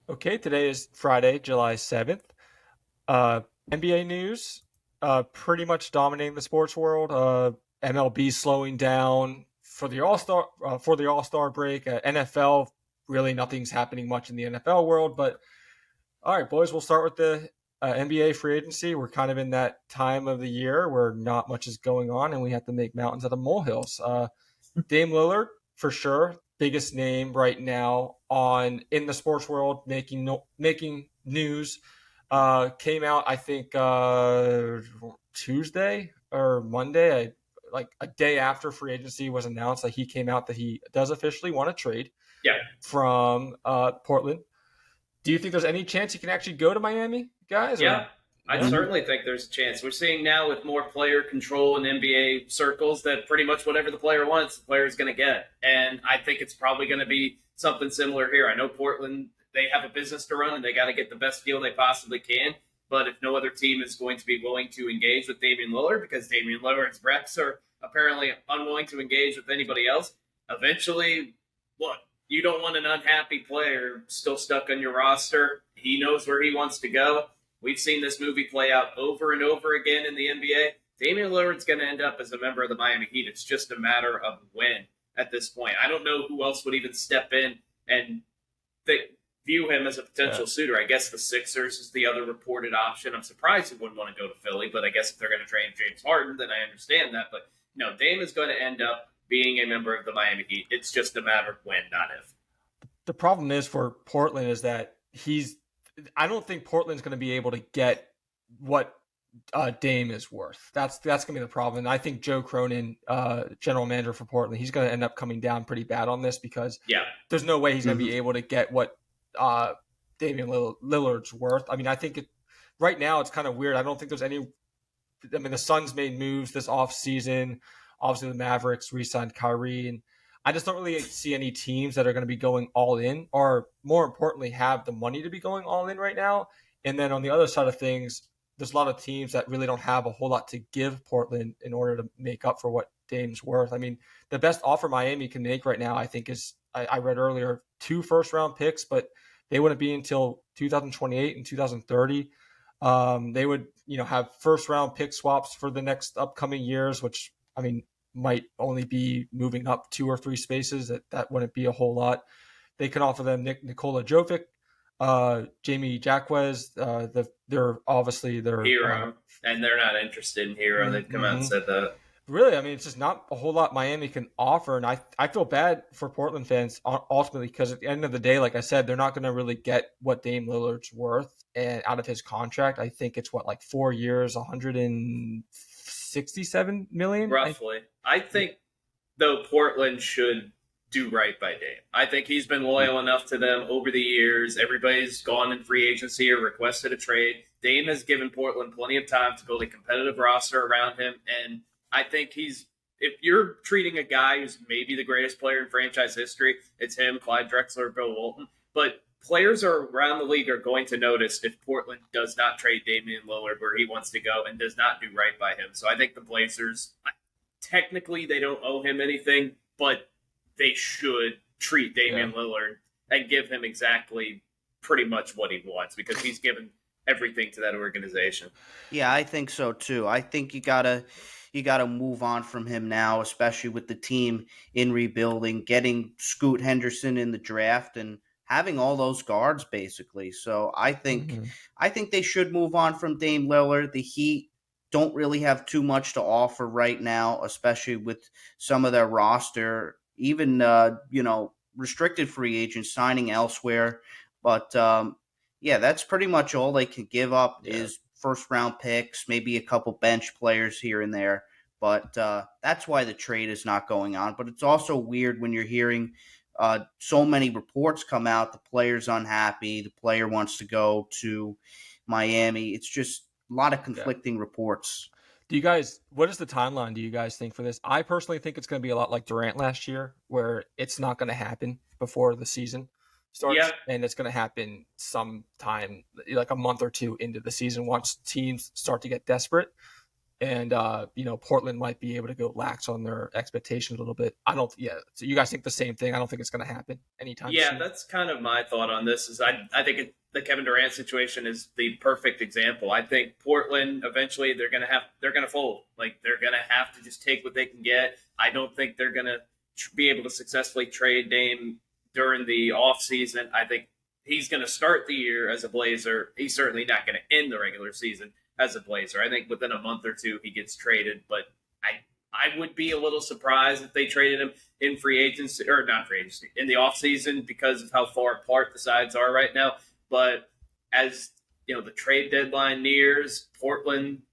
Okay, today is Friday, July 7th. NBA news, pretty much dominating the sports world. MLB slowing down for the All-Star break. NFL, really nothing's happening much in the NFL world. But all right, boys, we'll start with the NBA free agency. We're kind of in that time of the year where not much is going on, and we have to make mountains out of molehills. Dame Lillard, for sure, biggest name right now on in the sports world, making news. Came out, I think, Tuesday or Monday, like a day after free agency was announced. That he came out that he does officially want to trade Yeah, from Portland. Do you think there's any chance he can actually go to Miami, guys? Or yeah. I yeah, certainly think there's a chance. We're seeing now with more player control in NBA circles that pretty much whatever the player wants, the player is going to get. And I think it's probably going to be something similar here. I know Portland, they have a business to run and they got to get the best deal they possibly can. But if no other team is going to be willing to engage with Damian Lillard, because Damian Lillard's reps are apparently unwilling to engage with anybody else, eventually, what? You don't want an unhappy player still stuck on your roster. He knows where he wants to go. We've seen this movie play out over and over again in the NBA. Damian Lillard's going to end up as a member of the Miami Heat. It's just a matter of when at this point. I don't know who else would even step in and view him as a yeah. potential suitor. I guess the Sixers is the other reported option. I'm surprised he wouldn't want to go to Philly, but I guess if they're going to trade James Harden, then I understand that. But no, Dame is going to end up being a member of the Miami Heat. It's just a matter of when, not if. The problem is for Portland is that he's. I don't think Portland's going to be able to get what Dame is worth. That's going to be the problem. And I think Joe Cronin, general manager for Portland, he's going to end up coming down pretty bad on this because Yeah. there's no way he's going to Mm-hmm. be able to get what Damian Lillard's worth. I mean, I think right now it's kind of weird. I don't think there's any. I mean, the Suns made moves this offseason. Obviously, the Mavericks re-signed Kyrie, and I just don't really see any teams that are going to be going all in, or more importantly, have the money to be going all in right now. And then on the other side of things, there's a lot of teams that really don't have a whole lot to give Portland in order to make up for what Dame's worth. I mean, the best offer Miami can make right now, I think, is I read earlier 2 first-round picks, but they wouldn't be until 2028 and 2030. They would, have first-round pick swaps for the next upcoming years, which I mean might only be moving up 2 or 3 spaces. That wouldn't be a whole lot. They can offer them Nikola Jovic, Jamie Jacquez. They're obviously they're Hero, and they're not interested in Hero. They've come out and mhm. said that. Really. I mean, it's just not a whole lot Miami can offer, and I feel bad for Portland fans ultimately because at the end of the day, like I said, they're not going to really get what Dame Lillard's worth and out of his contract. I think it's what like 4 years, 167 million. Roughly. I think, though, Portland should do right by Dame. I think he's been loyal enough to them over the years. Everybody's gone in free agency or requested a trade. Dame has given Portland plenty of time to build a competitive roster around him, and I think if you're treating a guy who's maybe the greatest player in franchise history, it's him, Clyde Drexler, Bill Walton. But players around the league are going to notice if Portland does not trade Damian Lillard where he wants to go and does not do right by him. So I think the Blazers, technically, they don't owe him anything, but they should treat Yeah. Damian Lillard and give him exactly pretty much what he wants because he's given everything to that organization. Yeah, I think so too. I think you gotta move on from him now, especially with the team in rebuilding, getting Scoot Henderson in the draft and having all those guards basically. So I think hmm I think they should move on from Dame Lillard. The Heat don't really have too much to offer right now, especially with some of their roster, even restricted free agents signing elsewhere. But yeah, that's pretty much all they can give up Yeah. is first round picks, maybe a couple bench players here and there. But that's why the trade is not going on. But it's also weird when you're hearing so many reports come out. The player's unhappy. The player wants to go to Miami. It's just a lot of Yeah. conflicting reports. What is the timeline do you guys think for this? I personally think it's going to be a lot like Durant last year, where it's not going to happen before the season Yeah, starts, and it's going to happen sometime like a month or two into the season once teams start to get desperate. and Portland might be able to go lax on their expectations a little bit. I don't. Yeah. So you guys think the same thing? I don't think it's going to happen anytime Yeah, soon. that's kind of my thought on this. Is I think the Kevin Durant situation is the perfect example. I think Portland eventually they're gonna fold. Like they're gonna have to just take what they can get. I don't think they're gonna be able to successfully trade Dame during the off season. I think he's gonna start the year as a Blazer. He's certainly not gonna end the regular season as a Blazer. I think within a month or two he gets traded, but I would be a little surprised if they traded him in free agency or not free agency in the offseason because of how far apart the sides are right now. But as the trade deadline nears, Portland,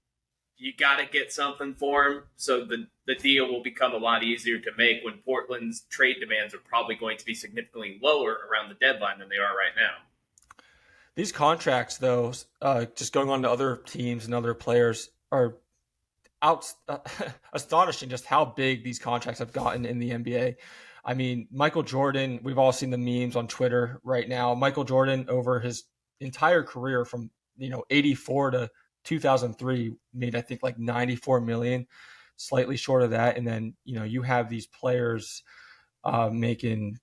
you got to get something for him. So the deal will become a lot easier to make when Portland's trade demands are probably going to be significantly lower around the deadline than they are right now. These contracts, though, just going on to other teams and other players, are astonishing just how big these contracts have gotten in the NBA. I mean, Michael Jordan, we've all seen the memes on Twitter right now. Michael Jordan, over his entire career from 84 to 2003, made I think like 94 million, slightly short of that. And then you have these players making.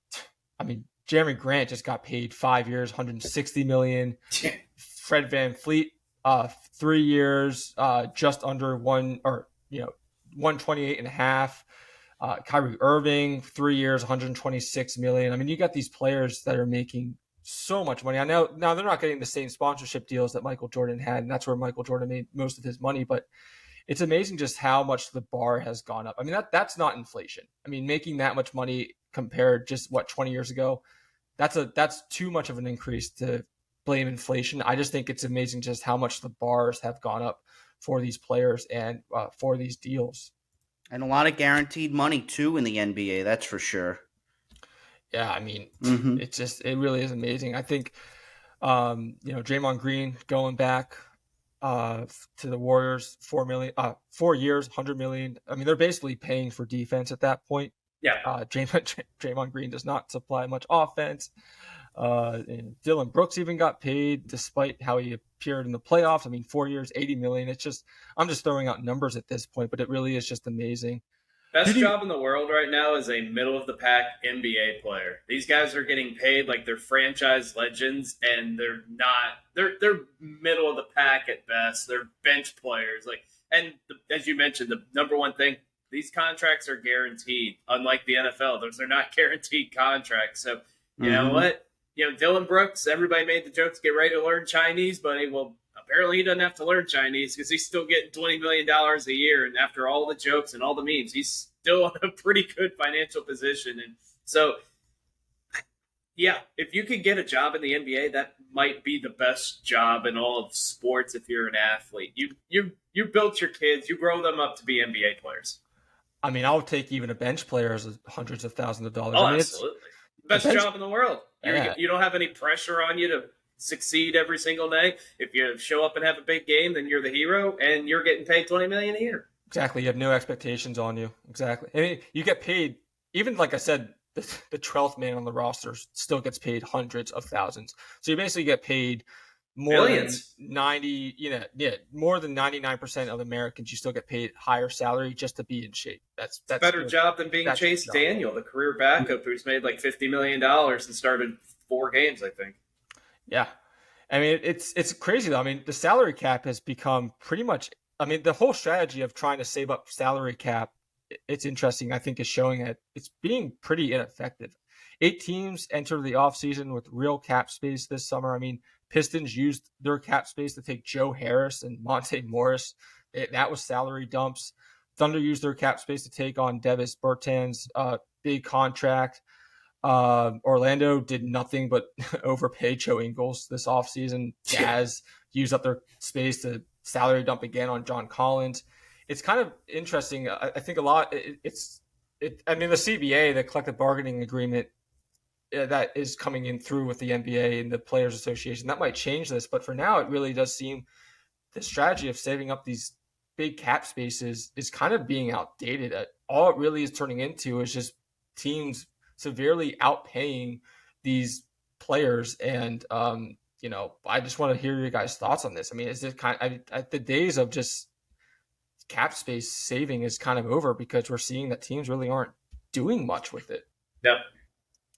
I mean, Jeremy Grant just got paid 5 years, 160 million. Fred VanVleet, 3 years, just under 128 and a half. Kyrie Irving, 3 years, 126 million. I mean, you got these players that are making so much money. I know now they're not getting the same sponsorship deals that Michael Jordan had, and that's where Michael Jordan made most of his money. But it's amazing just how much the bar has gone up. I mean, that's not inflation. I mean, making that much money compared just 20 years ago, that's too much of an increase to blame inflation. I just think it's amazing just how much the bars have gone up for these players and for these deals. And a lot of guaranteed money too in the NBA. That's for sure. Yeah, I mean, it really is amazing. I think, Draymond Green going back to the Warriors, 4 years, 100 million. I mean, they're basically paying for defense at that point. Yeah. Draymond Green does not supply much offense. And Dylan Brooks even got paid despite how he appeared in the playoffs. I mean, 4 years, 80 million. I'm just throwing out numbers at this point, but it really is just amazing. Best job in the world right now is a middle of the pack NBA player. These guys are getting paid like they're franchise legends, and they're not. They're middle of the pack at best. They're bench players. As you mentioned, the number one thing, these contracts are guaranteed. Unlike the NFL, those are not guaranteed contracts. So you know what? Dylan Brooks, everybody made the joke to get ready to learn Chinese, buddy. Well, apparently he doesn't have to learn Chinese because he's still getting $20 million a year. And after all the jokes and all the memes, he's still in a pretty good financial position. And so, yeah, if you could get a job in the NBA, that might be the best job in all of sports if you're an athlete. You built your kids, you grow them up to be NBA players. I mean, I'll take even a bench player as hundreds of thousands of dollars. Oh, I mean, absolutely. Best job in the world. You don't have any pressure on you to succeed every single day. If you show up and have a big game, then you're the hero, and you're getting paid $20 million a year. Exactly. You have no expectations on you. Exactly. I mean, you get paid, even like I said, the 12th man on the roster still gets paid hundreds of thousands. So you basically get paid more Millions. than 90, more than 99% of Americans. You still get paid higher salary just to be in shape. That's a better job than being Chase Daniel, the career backup who's made like $50 million and started 4 games, I think. Yeah. I mean, it's crazy though. I mean, the salary cap has become pretty much, I mean, the whole strategy of trying to save up salary cap, it's interesting. I think is showing that it's being pretty ineffective. 8 teams entered the offseason with real cap space this summer. I mean, Pistons used their cap space to take Joe Harris and Monte Morris. That was salary dumps. Thunder used their cap space to take on Davis Bertans' big contract. Orlando did nothing but overpay Joe Ingles this offseason. Jazz used up their space to salary dump again on John Collins. It's kind of interesting. I think a lot. I mean, the CBA, the collective bargaining agreement, that is coming in through with the NBA and the Players Association. That might change this, but for now, it really does seem the strategy of saving up these big cap spaces is kind of being outdated. All it really is turning into is just teams severely outpaying these players. And, I just want to hear your guys' thoughts on this. I mean, is it kind of the days of just cap space saving is kind of over because we're seeing that teams really aren't doing much with it. Yep.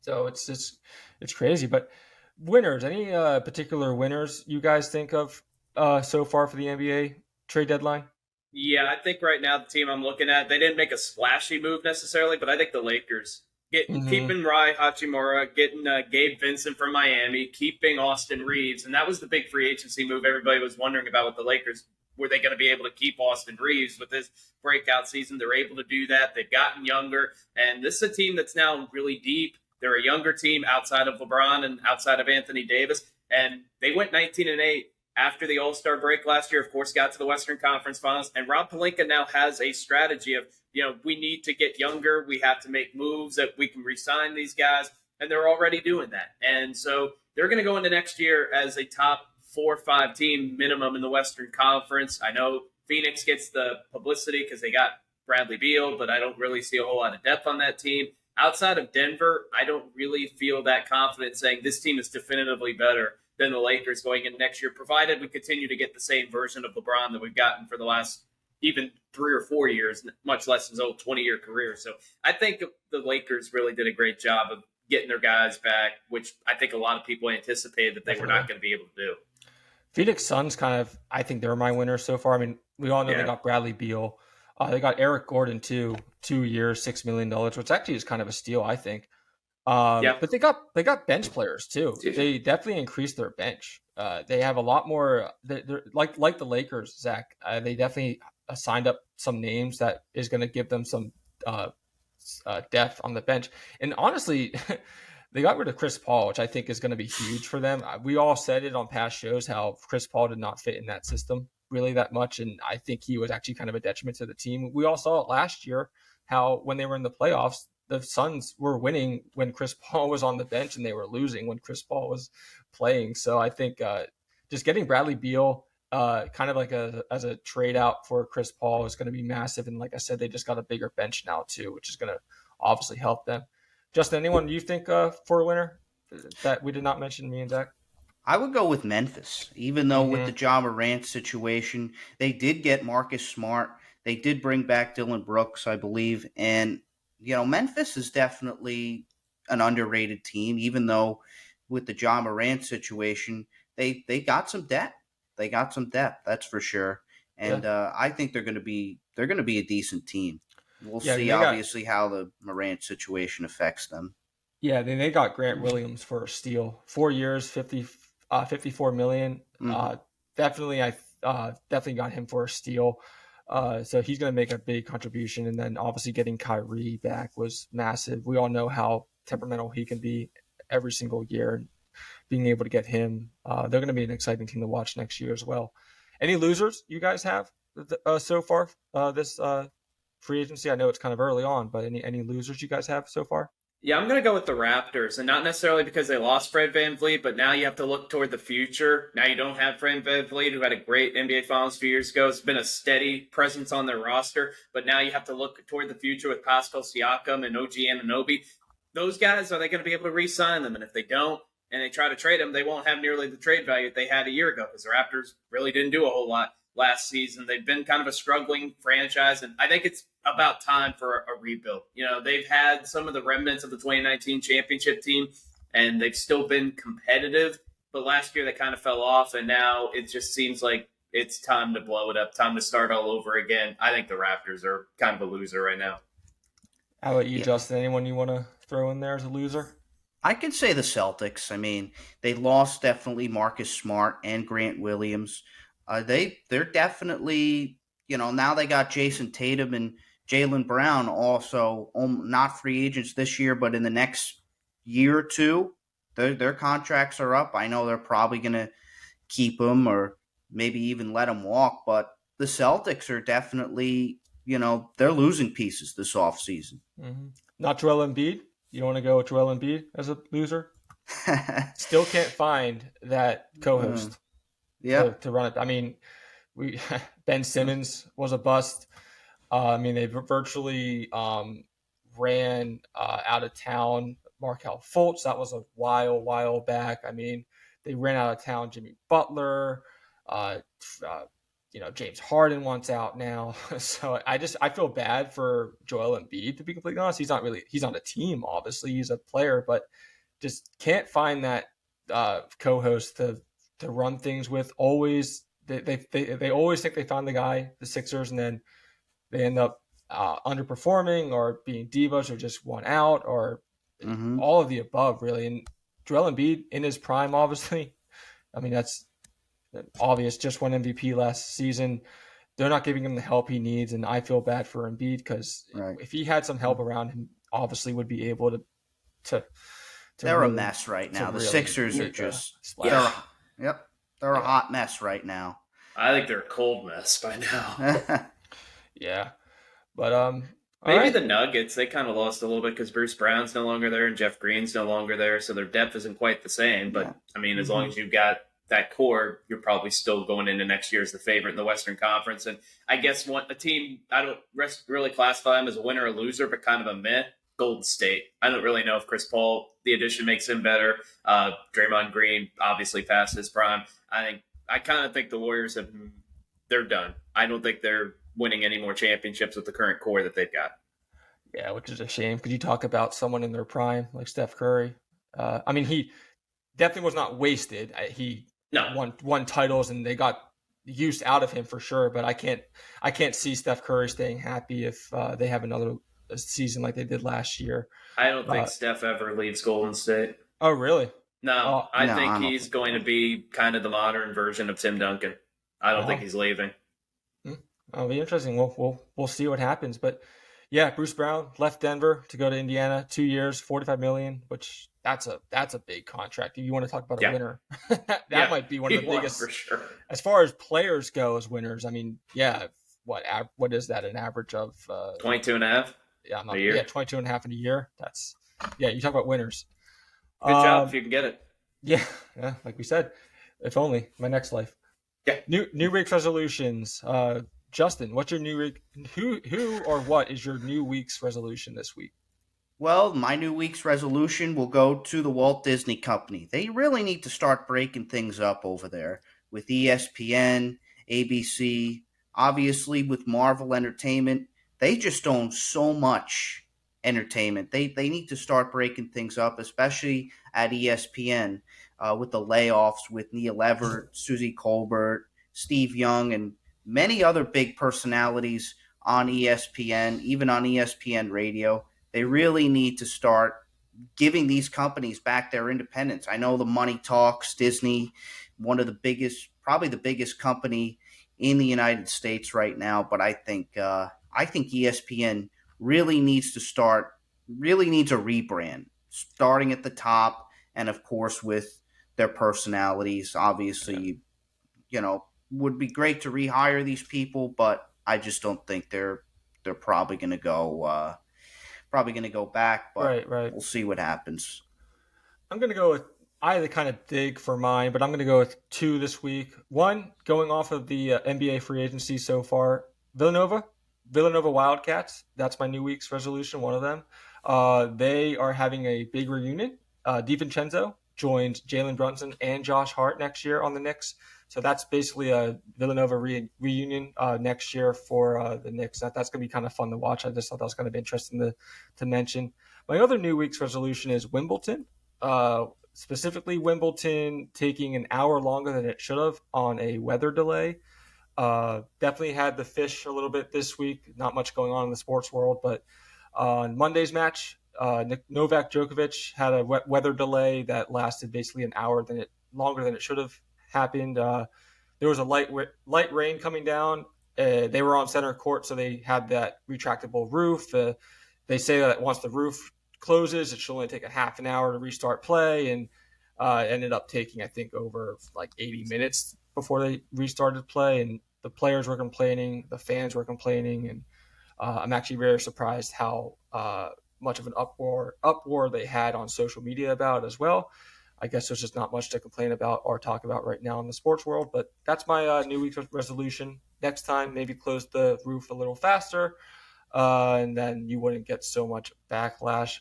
So it's crazy. But winners, any particular winners you guys think of so far for the NBA trade deadline? Yeah, I think right now the team I'm looking at, they didn't make a splashy move necessarily, but I think the Lakers keeping Rai Hachimura, getting Gabe Vincent from Miami, keeping Austin Reeves, and that was the big free agency move everybody was wondering about with the Lakers. Were they going to be able to keep Austin Reeves with this breakout season? They're able to do that. They've gotten younger, and this is a team that's now really deep. They're a younger team outside of LeBron and outside of Anthony Davis, and they went 19-8 after the All-Star break last year. Of course, got to the Western Conference Finals, and Rob Pelinka now has a strategy of, we need to get younger. We have to make moves that we can re-sign these guys, and they're already doing that. And so they're going to go into next year as a top 4 or 5 team minimum in the Western Conference. I know Phoenix gets the publicity because they got Bradley Beal, but I don't really see a whole lot of depth on that team. Outside of Denver, I don't really feel that confident saying this team is definitively better than the Lakers going into next year, provided we continue to get the same version of LeBron that we've gotten for the last even 3 or 4 years, much less his old 20-year career. So I think the Lakers really did a great job of getting their guys back, which I think a lot of people anticipated that they were not going to be able to do. Phoenix Suns I think they're my winners so far. I mean, we all know they got Bradley Beal. They got Eric Gordon too, 2 years, $6 million, which actually is kind of a steal, I think. But they got bench players too. They definitely increased their bench. They have a lot more. They're like the Lakers, Zach. They definitely signed up some names that is going to give them some depth on the bench. And honestly, they got rid of Chris Paul, which I think is going to be huge for them. We all said it on past shows how Chris Paul did not fit in that system really that much, and I think he was actually kind of a detriment to the team. We all saw it last year how when they were in the playoffs, the Suns were winning when Chris Paul was on the bench and they were losing when Chris Paul was playing. So I think just getting Bradley Beal kind of like as a trade out for Chris Paul is going to be massive. And like I said, they just got a bigger bench now too, which is going to obviously help them. Justin, anyone you think for a winner that we did not mention, me and Zach? I would go with Memphis, even though with the Ja Morant situation, they did get Marcus Smart. They did bring back Dylan Brooks, I believe. And, Memphis is definitely an underrated team, even though with the Ja Morant situation, they got some depth. They got some depth, that's for sure. And I think they're going to be a decent team. We'll see, obviously, how the Morant situation affects them. Yeah, then they got Grant Williams for a steal. 4 years, $54 million. Definitely got him for a steal. So he's going to make a big contribution. And then obviously getting Kyrie back was massive. We all know how temperamental he can be every single year. And being able to get him, they're going to be an exciting team to watch next year as well. Any losers you guys have so far this free agency? I know it's kind of early on, but any losers you guys have so far? Yeah, I'm going to go with the Raptors, and not necessarily because they lost Fred VanVleet, but now you have to look toward the future. Now you don't have Fred VanVleet, who had a great NBA Finals a few years ago. It's been a steady presence on their roster, but now you have to look toward the future with Pascal Siakam and OG Anunoby. Those guys, are they going to be able to re-sign them? And if they don't, and they try to trade them, they won't have nearly the trade value that they had a year ago because the Raptors really didn't do a whole lot last season. They've been kind of a struggling franchise, and I think it's about time for a rebuild. They've had some of the remnants of the 2019 championship team, and they've still been competitive. But last year they kind of fell off, and now it just seems like it's time to blow it up, time to start all over again. I think the Raptors are kind of a loser right now. How about you, Justin? Anyone you want to throw in there as a loser? I can say the Celtics. I mean, they lost definitely Marcus Smart and Grant Williams. They're definitely, now they got Jason Tatum and Jaylen Brown also not free agents this year, but in the next year or two, their contracts are up. I know they're probably going to keep them or maybe even let them walk, but the Celtics are definitely, they're losing pieces this offseason. Not Joel Embiid? You don't want to go with Joel Embiid as a loser? Still can't find that co-host to run it. I mean, Ben Simmons was a bust. They virtually ran out of town Markelle Fultz. That was a while back. I mean, they ran out of town Jimmy Butler. James Harden wants out now. So I feel bad for Joel Embiid, to be completely honest. He's on a team, obviously. He's a player, but just can't find that co-host to run things with. Always they always think they found the guy, the Sixers, and then they end up underperforming or being divas or just one out or all of the above, really. And Joel Embiid in his prime, obviously. I mean, that's obvious. Just won MVP last season. They're not giving him the help he needs, and I feel bad for Embiid because if he had some help around him, obviously would be able to they're a mess right now. The Sixers are just they're a hot mess right now. I think they're a cold mess by now. Yeah, but maybe the Nuggets, they kind of lost a little bit because Bruce Brown's no longer there and Jeff Green's no longer there, so their depth isn't quite the same. But I mean, as long as you've got that core, you're probably still going into next year as the favorite in the Western Conference. And I guess a team I don't really classify them as a winner or loser, but kind of a meh. Golden State. I don't really know if Chris Paul, the addition, makes him better. Draymond Green obviously past his prime. I kind of think the Warriors they're done. I don't think they're winning any more championships with the current core that they've got. Yeah, which is a shame because you talk about someone in their prime like Steph Curry. I mean, he definitely was not wasted. He won titles and they got use out of him for sure. But I can't see Steph Curry staying happy if they have another season like they did last year. I don't think Steph ever leaves Golden State. Oh, really? No, I think he's going to be kind of the modern version of Tim Duncan. I don't think he's leaving. It'll be interesting. We'll see what happens. But yeah, Bruce Brown left Denver to go to Indiana. 2 years, $45 million, which that's a big contract. If you want to talk about a winner, that might be one of the biggest for sure. As far as players go as winners. I mean, what is that? An average of 22 and a half? Yeah, a year. 22 and a half in a year. You talk about winners. Good job if you can get it. Yeah, like we said, if only my next life. Yeah. New week's resolutions. Justin, what's your new week? Who or what is your new week's resolution this week? Well, my new week's resolution will go to the Walt Disney Company. They really need to start breaking things up over there with ESPN, ABC, obviously with Marvel Entertainment. They just own so much entertainment. They need to start breaking things up, especially at ESPN with the layoffs with Neil Everett, Susie Colbert, Steve Young, and many other big personalities on ESPN, even on ESPN Radio. They really need to start giving these companies back their independence. I know the money talks, Disney, one of the biggest, probably the biggest company in the United States right now, but I think ESPN really needs a rebrand, starting at the top and, of course, with their personalities. Obviously, would be great to rehire these people, but I just don't think they're probably going to go back. But right. We'll see what happens. I'm going to go with I had to kind of dig for mine, but I'm going to go with two this week. One, going off of the NBA free agency so far, Villanova Wildcats. That's my new week's resolution, one of them. They are having a big reunion. DiVincenzo joins Jalen Brunson and Josh Hart next year on the Knicks. So that's basically a Villanova reunion next year for the Knicks. That's going to be kind of fun to watch. I just thought that was kind of interesting to mention. My other new week's resolution is Wimbledon. Specifically, Wimbledon taking an hour longer than it should have on a weather delay. Definitely had the fish a little bit this week. Not much going on in the sports world, but on Monday's match, Novak Djokovic had a weather delay that lasted basically an hour longer than it should have happened. There was a light rain coming down. They were on center court, so they had that retractable roof. They say that once the roof closes, it should only take a half an hour to restart play, and ended up taking, I think, over like 80 minutes before they restarted play. And the players were complaining, the fans were complaining, and I'm actually very surprised how much of an uproar they had on social media about it as well. I guess there's just not much to complain about or talk about right now in the sports world, but that's my new week's resolution. Next time, maybe close the roof a little faster, and then you wouldn't get so much backlash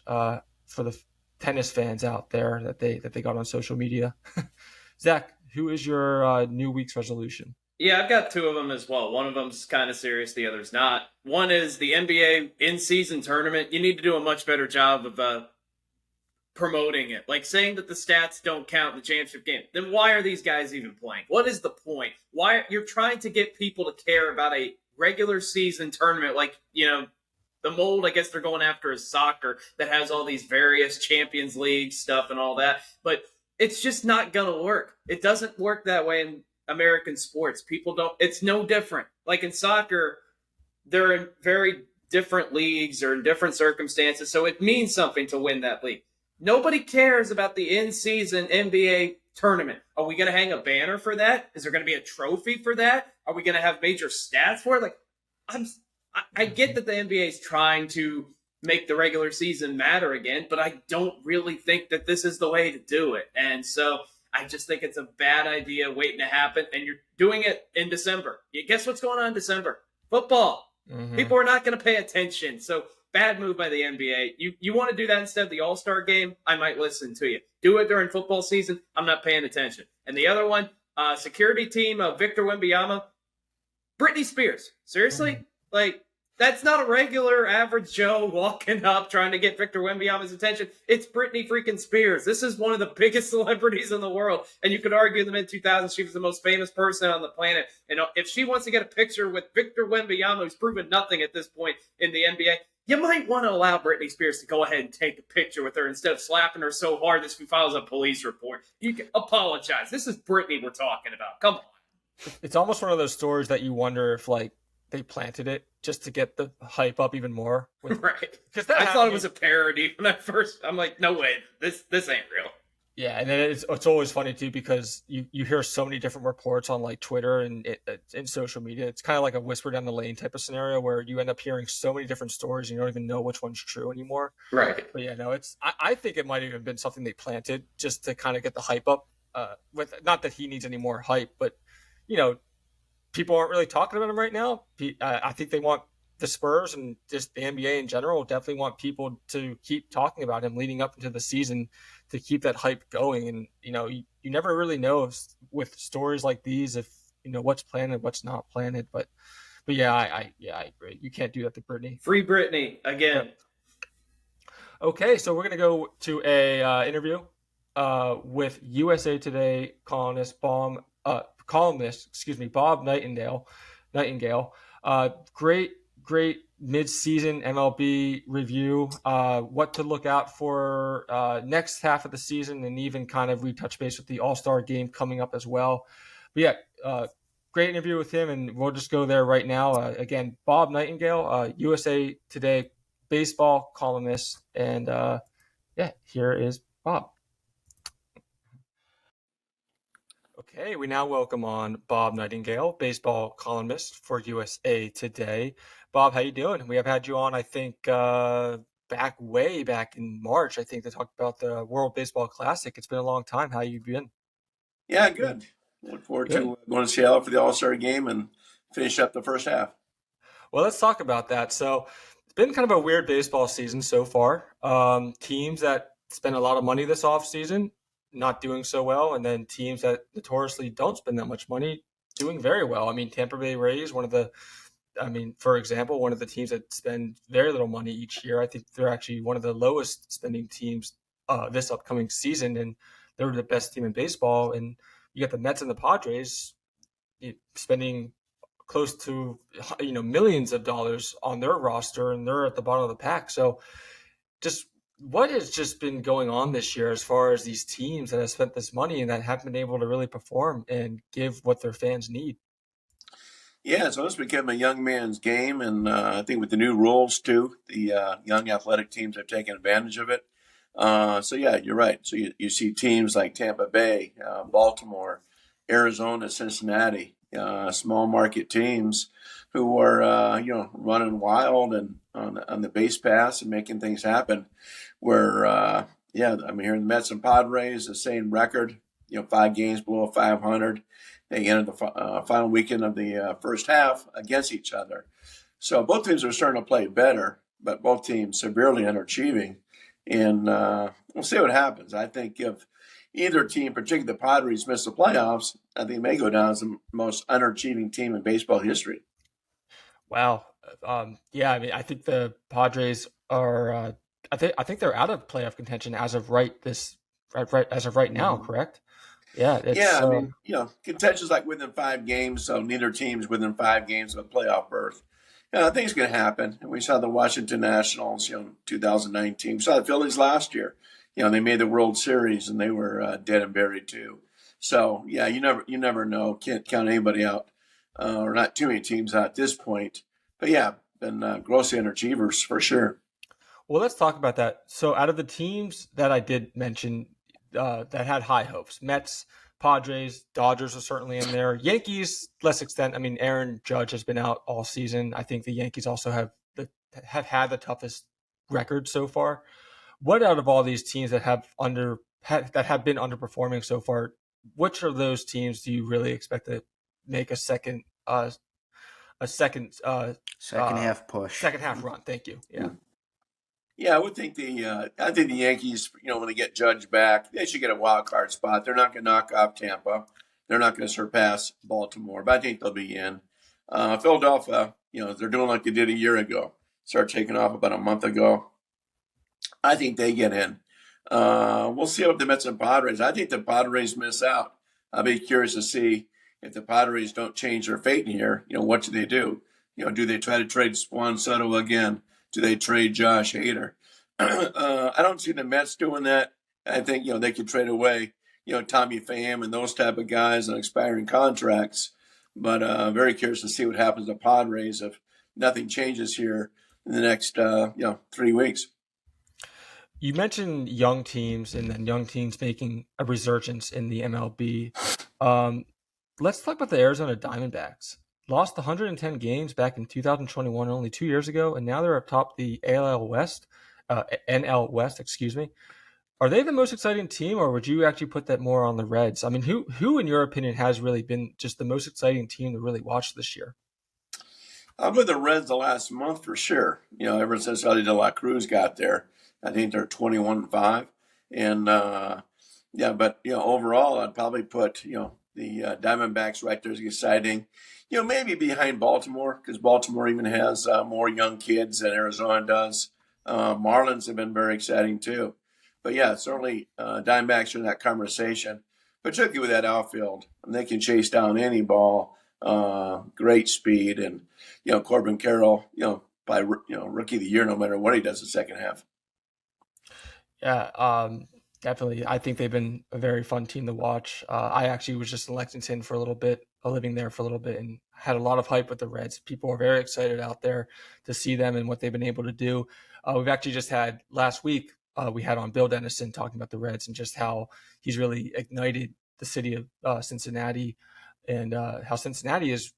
for the tennis fans out there that they got on social media. Zach, who is your new week's resolution? Yeah, I've got two of them as well. One of them's kind of serious, the other's not. One is the NBA in-season tournament. You need to do a much better job of promoting it. Like saying that the stats don't count in the championship game. Then why are these guys even playing? What is the point? Why you're trying to get people to care about a regular season tournament like, the mold I guess they're going after is soccer that has all these various Champions League stuff and all that. But it's just not going to work. It doesn't work that way in American sports. People don't, it's no different. Like in soccer, they're in very different leagues or in different circumstances. So it means something to win that league. Nobody cares about the in-season NBA tournament. Are we going to hang a banner for that? Is there going to be a trophy for that? Are we going to have major stats for it? Like, I get that the NBA is trying to make the regular season matter again, but I don't really think that this is the way to do it. And so I just think it's a bad idea waiting to happen. And you're doing it in December. Guess what's going on in December? Football. Mm-hmm. People are not going to pay attention. So bad move by the NBA. You want to do that instead of the All-Star game? I might listen to you. Do it during football season. I'm not paying attention. And the other one, security team of Victor Wembanyama, Britney Spears. Seriously? Mm-hmm. Like, that's not a regular average Joe walking up trying to get Victor Wembanyama's attention. It's Britney freaking Spears. This is one of the biggest celebrities in the world. And you could argue in the mid-2000s she was the most famous person on the planet. And if she wants to get a picture with Victor Wembanyama, who's proven nothing at this point in the NBA, you might want to allow Britney Spears to go ahead and take a picture with her instead of slapping her so hard that she files a police report. You can apologize. This is Britney we're talking about. Come on. It's almost one of those stories that you wonder if, like, they planted it just to get the hype up even more. Right. Because I thought it was a parody when I'm like, no way, this ain't real. Yeah, and then it's always funny too because you hear so many different reports on like Twitter and in social media. It's kind of like a whisper down the lane type of scenario where you end up hearing so many different stories and you don't even know which one's true anymore. Right. But yeah, no, I think it might have even been something they planted just to kind of get the hype up. With not that he needs any more hype, but people aren't really talking about him right now. I think they want the Spurs and just the NBA in general definitely want people to keep talking about him leading up into the season to keep that hype going. And, you never really know with stories like these, if, what's planted, what's not planted. But yeah, I agree. You can't do that to Britney. Free Britney again. Yep. Okay. So we're going to go to a interview with USA Today columnist, Bob Nightengale. Great mid-season MLB review. What to look out for next half of the season, and even kind of we touch base with the All-Star game coming up as well. But yeah, great interview with him, and we'll just go there right now. Again, Bob Nightengale, USA Today baseball columnist, and here is Bob. Okay, we now welcome on Bob Nightengale, baseball columnist for USA Today. Bob, how you doing? We have had you on, I think, way back in March, I think, to talk about the World Baseball Classic. It's been a long time. How you been? Yeah, good. Look forward to going to Seattle for the All-Star game and finish up the first half. Well, let's talk about that. So it's been kind of a weird baseball season so far. Teams that spend a lot of money this offseason not doing so well, and then teams that notoriously don't spend that much money doing very well. I mean, Tampa Bay Rays, for example, one of the teams that spend very little money each year. I think they're actually one of the lowest spending teams this upcoming season, and they're the best team in baseball. And you got the Mets and the Padres spending close to millions of dollars on their roster, and they're at the bottom of the pack. So just what has just been going on this year as far as these teams that have spent this money and that haven't been able to really perform and give what their fans need? Yeah, so it's become a young man's game, and I think with the new rules too, the young athletic teams have taken advantage of it. So yeah, you're right. So you see teams like Tampa Bay, Baltimore, Arizona, Cincinnati, small market teams who are running wild and on the base pass and making things happen. Where here the Mets and Padres, the same record, 5 games below 500. They entered the final weekend of the first half against each other. So both teams are starting to play better, but both teams severely underachieving. And we'll see what happens. I think if either team, particularly the Padres, miss the playoffs, I think may go down as the most underachieving team in baseball history. Wow. Yeah, I mean, I think the Padres are. I think they're out of playoff contention as of as of right now. Mhm. Correct? Yeah, Yeah, it's. I mean, contention's like within 5 games, so neither team's within 5 games of a playoff berth. I think it's going to happen. And we saw the Washington Nationals, 2019. We saw the Phillies last year. They made the World Series and they were dead and buried too. So yeah, you never know. Can't count anybody out, or not too many teams out at this point. But yeah, been grossly underachievers for sure. Well, let's talk about that. So, out of the teams that I did mention that had high hopes, Mets, Padres, Dodgers are certainly in there. Yankees, less extent. I mean, Aaron Judge has been out all season. I think the Yankees also have had the toughest record so far. What out of all these teams that that have been underperforming so far? Which of those teams do you really expect to make a second Second half push. second half run? Thank you. Yeah. Yeah, I would think I think the Yankees, when they get Judge back, they should get a wild card spot. They're not going to knock off Tampa. They're not going to surpass Baltimore, but I think they'll be in. Philadelphia, they're doing like they did a year ago. Started taking off about a month ago. I think they get in. We'll see what the Mets and Padres. I think the Padres miss out. I'll be curious to see if the Padres don't change their fate in here. What do they do? Do they try to trade Juan Soto again? Do they trade Josh Hader? I don't see the Mets doing that. I think they could trade away Tommy Pham and those type of guys on expiring contracts. But very curious to see what happens to Padres if nothing changes here in the next 3 weeks. You mentioned young teams and then young teams making a resurgence in the MLB. Let's talk about the Arizona Diamondbacks. Lost 110 games back in 2021, only 2 years ago, and now they're atop the NL West, excuse me. Are they the most exciting team, or would you actually put that more on the Reds? I mean, who in your opinion has really been just the most exciting team to really watch this year? I've been the Reds the last month for sure. Ever since Ellie De La Cruz got there, I think they're 21-5, and but overall, I'd probably put the Diamondbacks right there as exciting. Maybe behind Baltimore because Baltimore even has more young kids than Arizona does. Marlins have been very exciting too, but yeah, certainly Diamondbacks are in that conversation, particularly with that outfield, and they can chase down any ball. Great speed, and Corbin Carroll, by rookie of the year, no matter what he does the second half. Yeah, definitely. I think they've been a very fun team to watch. I actually was just in Lexington for a little bit, living there for a little bit, and had a lot of hype with the Reds. People are very excited out there to see them and what they've been able to do. We've actually just had last week, we had on Bill Dennison talking about the Reds and just how he's really ignited the city of Cincinnati, and how Cincinnati is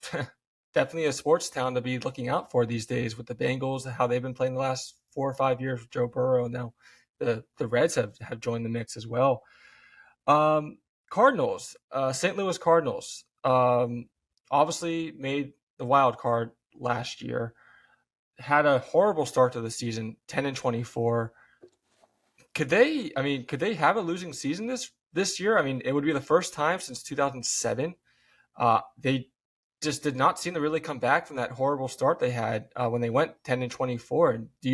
definitely a sports town to be looking out for these days with the Bengals, how they've been playing the last 4 or 5 years with Joe Burrow. Now the Reds have joined the mix as well. Cardinals, St. Louis Cardinals, obviously made the wild card last year. Had a horrible start to the season, 10-24. Could they have a losing season this year? I mean, it would be the first time since 2007. They just did not seem to really come back from that horrible start they had when they went 10-24. And do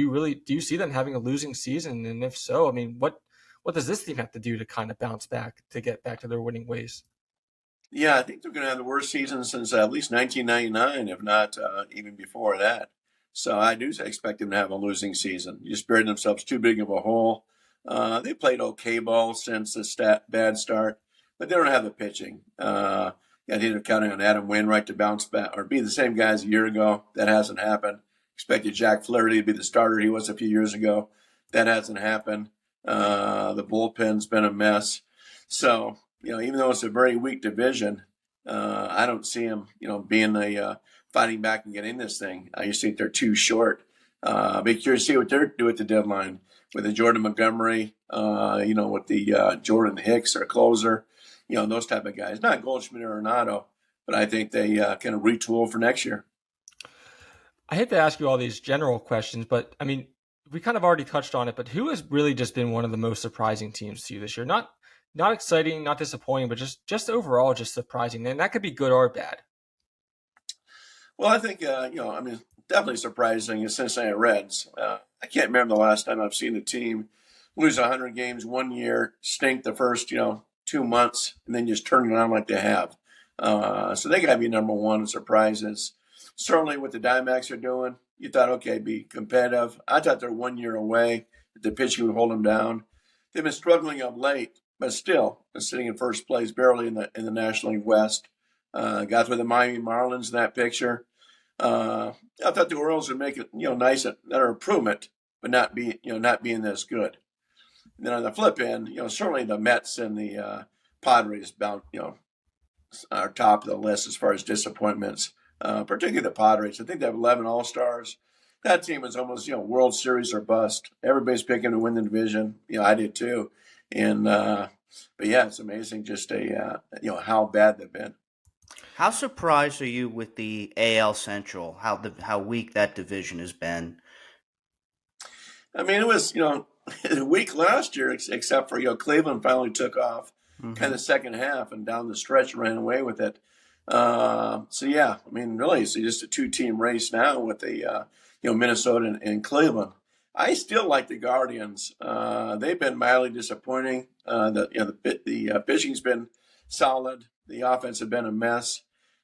you see them having a losing season? And if so, I mean, what does this team have to do to kind of bounce back to get back to their winning ways? Yeah, I think they're going to have the worst season since at least 1999, if not even before that. So I do expect them to have a losing season. Just buried themselves too big of a hole. They played okay ball since the bad start, but they don't have the pitching. I think they're counting on Adam Wainwright to bounce back or be the same guy as a year ago. That hasn't happened. Expected Jack Flaherty to be the starter he was a few years ago. That hasn't happened. The bullpen's been a mess. So, even though it's a very weak division, I don't see them, being fighting back and getting this thing. I just think they're too short. Be curious to see what they're doing at the deadline with the Jordan Montgomery, with the Jordan Hicks, their closer, those type of guys. Not Goldschmidt or Renato, but I think they kind of retool for next year. I hate to ask you all these general questions, but I mean, we kind of already touched on it, but who has really just been one of the most surprising teams to you this year? Not not exciting, not disappointing, but just overall just surprising. And that could be good or bad. Well, I think, definitely surprising is Cincinnati Reds. I can't remember the last time I've seen a team lose 100 games one year, stink the first, 2 months, and then just turn it on like they have. So they got to be number one in surprises. Certainly what the Diamondbacks are doing, you thought, okay, be competitive. I thought they're 1 year away, that the pitching would hold them down. They've been struggling of late, but still sitting in first place, barely in the National League West. Got through the Miami Marlins in that picture. I thought the Orioles would make it, nice, another improvement, but not being this good. And then on the flip end, certainly the Mets and the Padres bound, are top of the list as far as disappointments. Particularly the Padres. I think they have 11 All-Stars. That team is almost, World Series or bust. Everybody's picking to win the division. I did too. And but yeah, it's amazing just how bad they've been. How surprised are you with the AL Central? How weak that division has been? I mean, it was weak last year, except for Cleveland finally took off, kind of second half and down the stretch ran away with it. So yeah, I mean, really, it's just a 2-team race now with the Minnesota and Cleveland. I still like the Guardians. They've been mildly disappointing. The pitching's been solid. The offense has been a mess.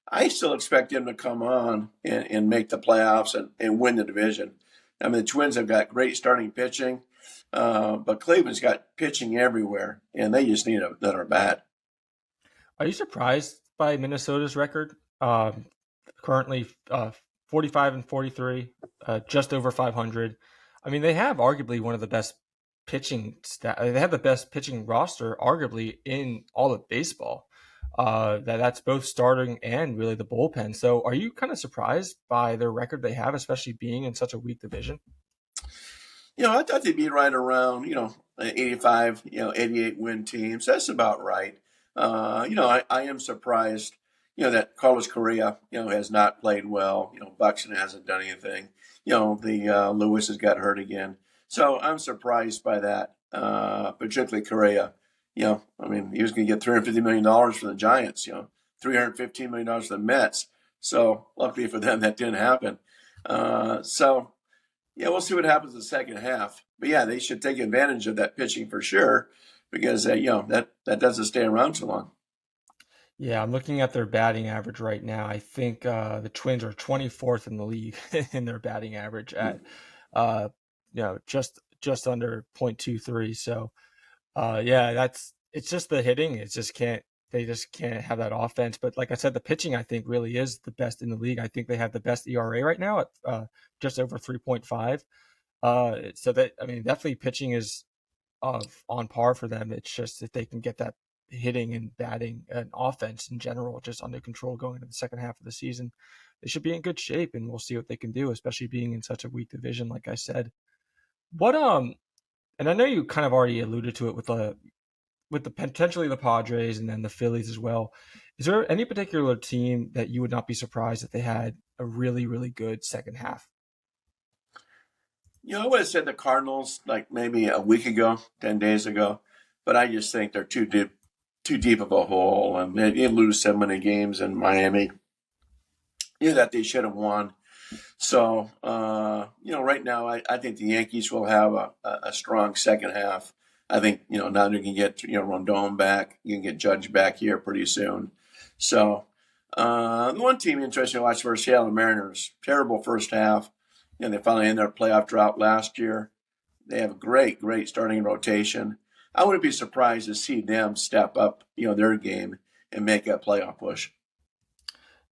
I still expect them to come on and make the playoffs and win the division. I mean, the Twins have got great starting pitching, but Cleveland's got pitching everywhere, and they just need another bat. Are you surprised by Minnesota's record? Currently 45-43, just over 500. I mean, they have arguably one of the best pitching they have the best pitching roster, arguably, in all of baseball. That's both starting and really the bullpen. So are you kind of surprised by the record they have, especially being in such a weak division? I thought they'd be right around, 85, 88 win teams. That's about right. I am surprised, that Carlos Correa, has not played well. Buxton hasn't done anything. The Lewis has got hurt again. So I'm surprised by that, particularly Correa. I mean, he was going to get $350 million from the Giants, $315 million for the Mets. So luckily for them, that didn't happen. We'll see what happens in the second half. But yeah, they should take advantage of that pitching for sure, because that doesn't stay around too long. Yeah, I'm looking at their batting average right now. I think the Twins are 24th in the league in their batting average at just under .23. So it's just the hitting. They just can't have that offense. But like I said, the pitching I think really is the best in the league. I think they have the best ERA right now at just over 3.5. So that, I mean, definitely pitching is on par for them. It's just if they can get that hitting and batting and offense in general just under control going into the second half of the season, they should be in good shape, and we'll see what they can do, especially being in such a weak division, like I said. What and I know you kind of already alluded to it with the potentially the Padres and then the Phillies as well. Is there any particular team that you would not be surprised if they had a really, really good second half? I would have said the Cardinals like maybe a week ago, 10 days ago, but I just think they're too deep of a hole, and they lose so many games in Miami that they should have won. So, right now I think the Yankees will have a strong second half. I think, now you can get, Rondon back. You can get Judge back here pretty soon. So, the one team interesting to watch for Seattle Mariners. Terrible first half. They finally ended their playoff drought last year. They have a great starting rotation. I wouldn't be surprised to see them step up, their game and make a playoff push.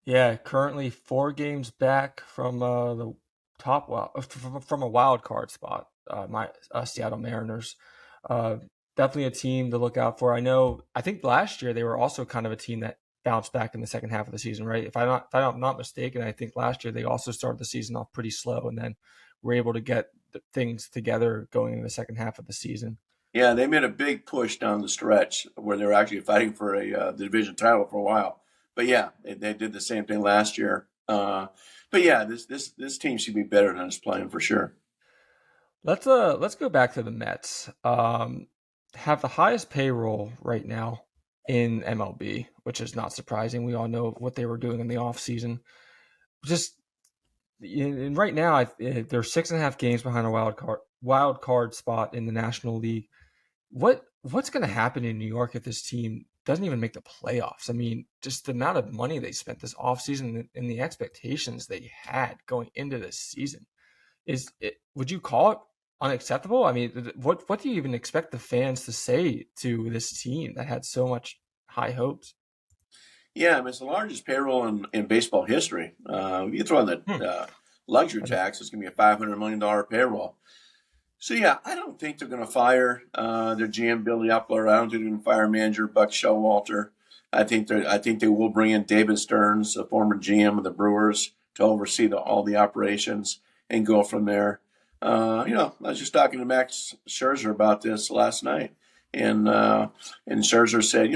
Yeah, currently 4 games back from the from a wild card spot. My Seattle Mariners, definitely a team to look out for. I think last year they were also kind of a team that bounced back in the second half of the season, right? If I'm not mistaken, I think last year they also started the season off pretty slow, and then were able to get things together going in the second half of the season. Yeah, they made a big push down the stretch where they were actually fighting for the division title for a while. But yeah, they did the same thing last year. But yeah, this team should be better than it's playing for sure. Let's go back to the Mets. have the highest payroll right now in MLB, which is not surprising. We all know what they were doing in the offseason. Just and right now, they're 6.5 games behind a wild card spot in the National League. What's going to happen in New York if this team doesn't even make the playoffs? I mean, just the amount of money they spent this offseason and the expectations they had going into this season. Would you call it unacceptable? I mean, what do you even expect the fans to say to this team that had so much high hopes? Yeah, I mean, it's the largest payroll in baseball history. You throw in the luxury tax, it's going to be a $500 million payroll. So, yeah, I don't think they're going to fire their GM, Billy Upler. I don't think they're going to fire manager Buck Showalter. I think they will bring in David Stearns, the former GM of the Brewers, to oversee all the operations and go from there. I was just talking to Max Scherzer about this last night. And Scherzer said,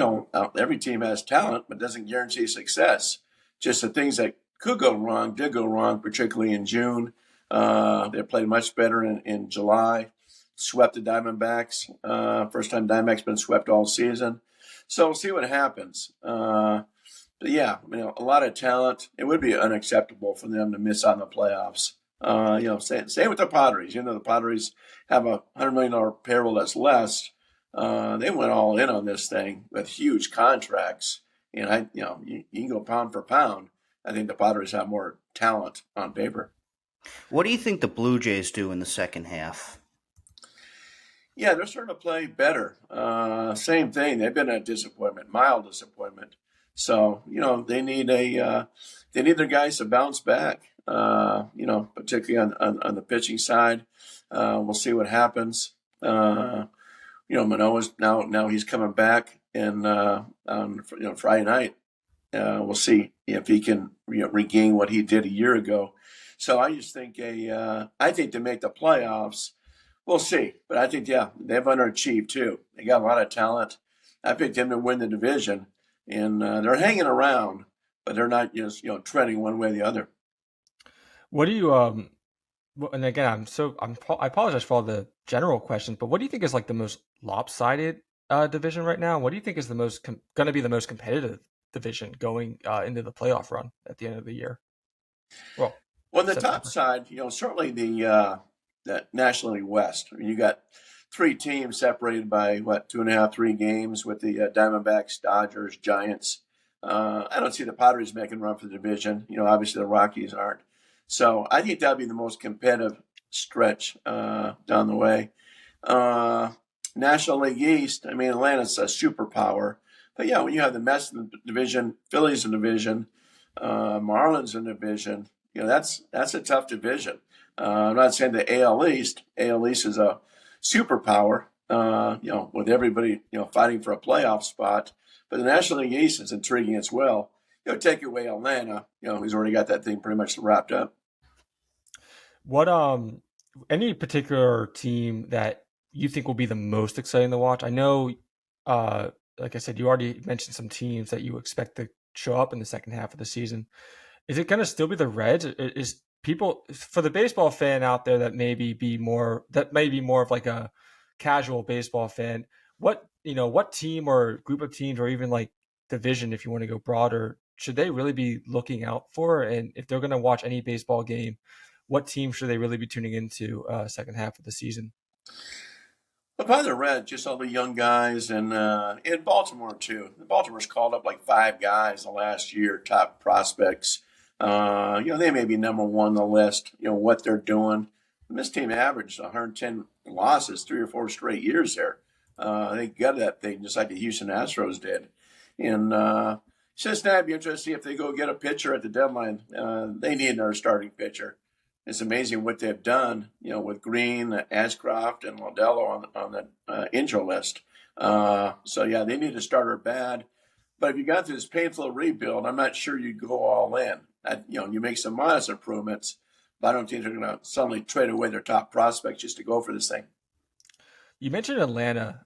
every team has talent, but doesn't guarantee success. Just the things that could go wrong did go wrong, particularly in June. They played much better in July, swept the Diamondbacks. First time Diamondbacks been swept all season. So we'll see what happens. But yeah, a lot of talent. It would be unacceptable for them to miss on the playoffs. Same with the Padres. The Padres have a $100 million payroll that's less. They went all in on this thing with huge contracts. And you can go pound for pound. I think the Padres have more talent on paper. What do you think the Blue Jays do in the second half? Yeah, they're starting to play better. Same thing. They've been a disappointment, mild disappointment. So they need their guys to bounce back. Particularly on the pitching side. We'll see what happens. Manoah's now he's coming back, and on Friday night, we'll see if he can regain what he did a year ago. So I just think I think to make the playoffs, we'll see. But I think they've underachieved too. They got a lot of talent. I picked them to win the division, and they're hanging around, but they're not just treading one way or the other. What do you and again, I apologize for all the general questions, but what do you think is like the most lopsided division right now? What do you think is the most going to be the most competitive division going into the playoff run at the end of the year? Well, on the top side, certainly the National League West. I mean, you got three teams separated by 2.5, 3 games with the Diamondbacks, Dodgers, Giants. I don't see the Padres making a run for the division. Obviously the Rockies aren't. So I think that'll be the most competitive stretch down the way. National League East, Atlanta's a superpower. But when you have the Mets in the division, Phillies in the division, Marlins in the division, that's a tough division. I'm not saying the AL East. AL East is a superpower, with everybody, fighting for a playoff spot. But the National League East is intriguing as well. Take away Atlanta, he's already got that thing pretty much wrapped up. What any particular team that you think will be the most exciting to watch? I know, like I said, you already mentioned some teams that you expect to show up in the second half of the season. Is it going to still be the Reds? Is people, for the baseball fan out there that may be more of like a casual baseball fan, what team or group of teams or even like division, if you want to go broader, should they really be looking out for? And if they're going to watch any baseball game, what team should they really be tuning into second half of the season? Well, probably the Reds, just all the young guys, and in Baltimore too. Baltimore's called up like 5 guys the last year, top prospects. They may be number one on the list. What they're doing. And this team averaged 110 losses 3 or 4 straight years there. They got that thing just like the Houston Astros did. And Cincinnati would be interested to see if they go get a pitcher at the deadline. They need another starting pitcher. It's amazing what they've done, with Green, Ashcroft, and Lodelo on the injury list. They need a starter bad. But if you got through this painful rebuild, I'm not sure you go all in. You make some modest improvements, but I don't think they're going to suddenly trade away their top prospects just to go for this thing. You mentioned Atlanta.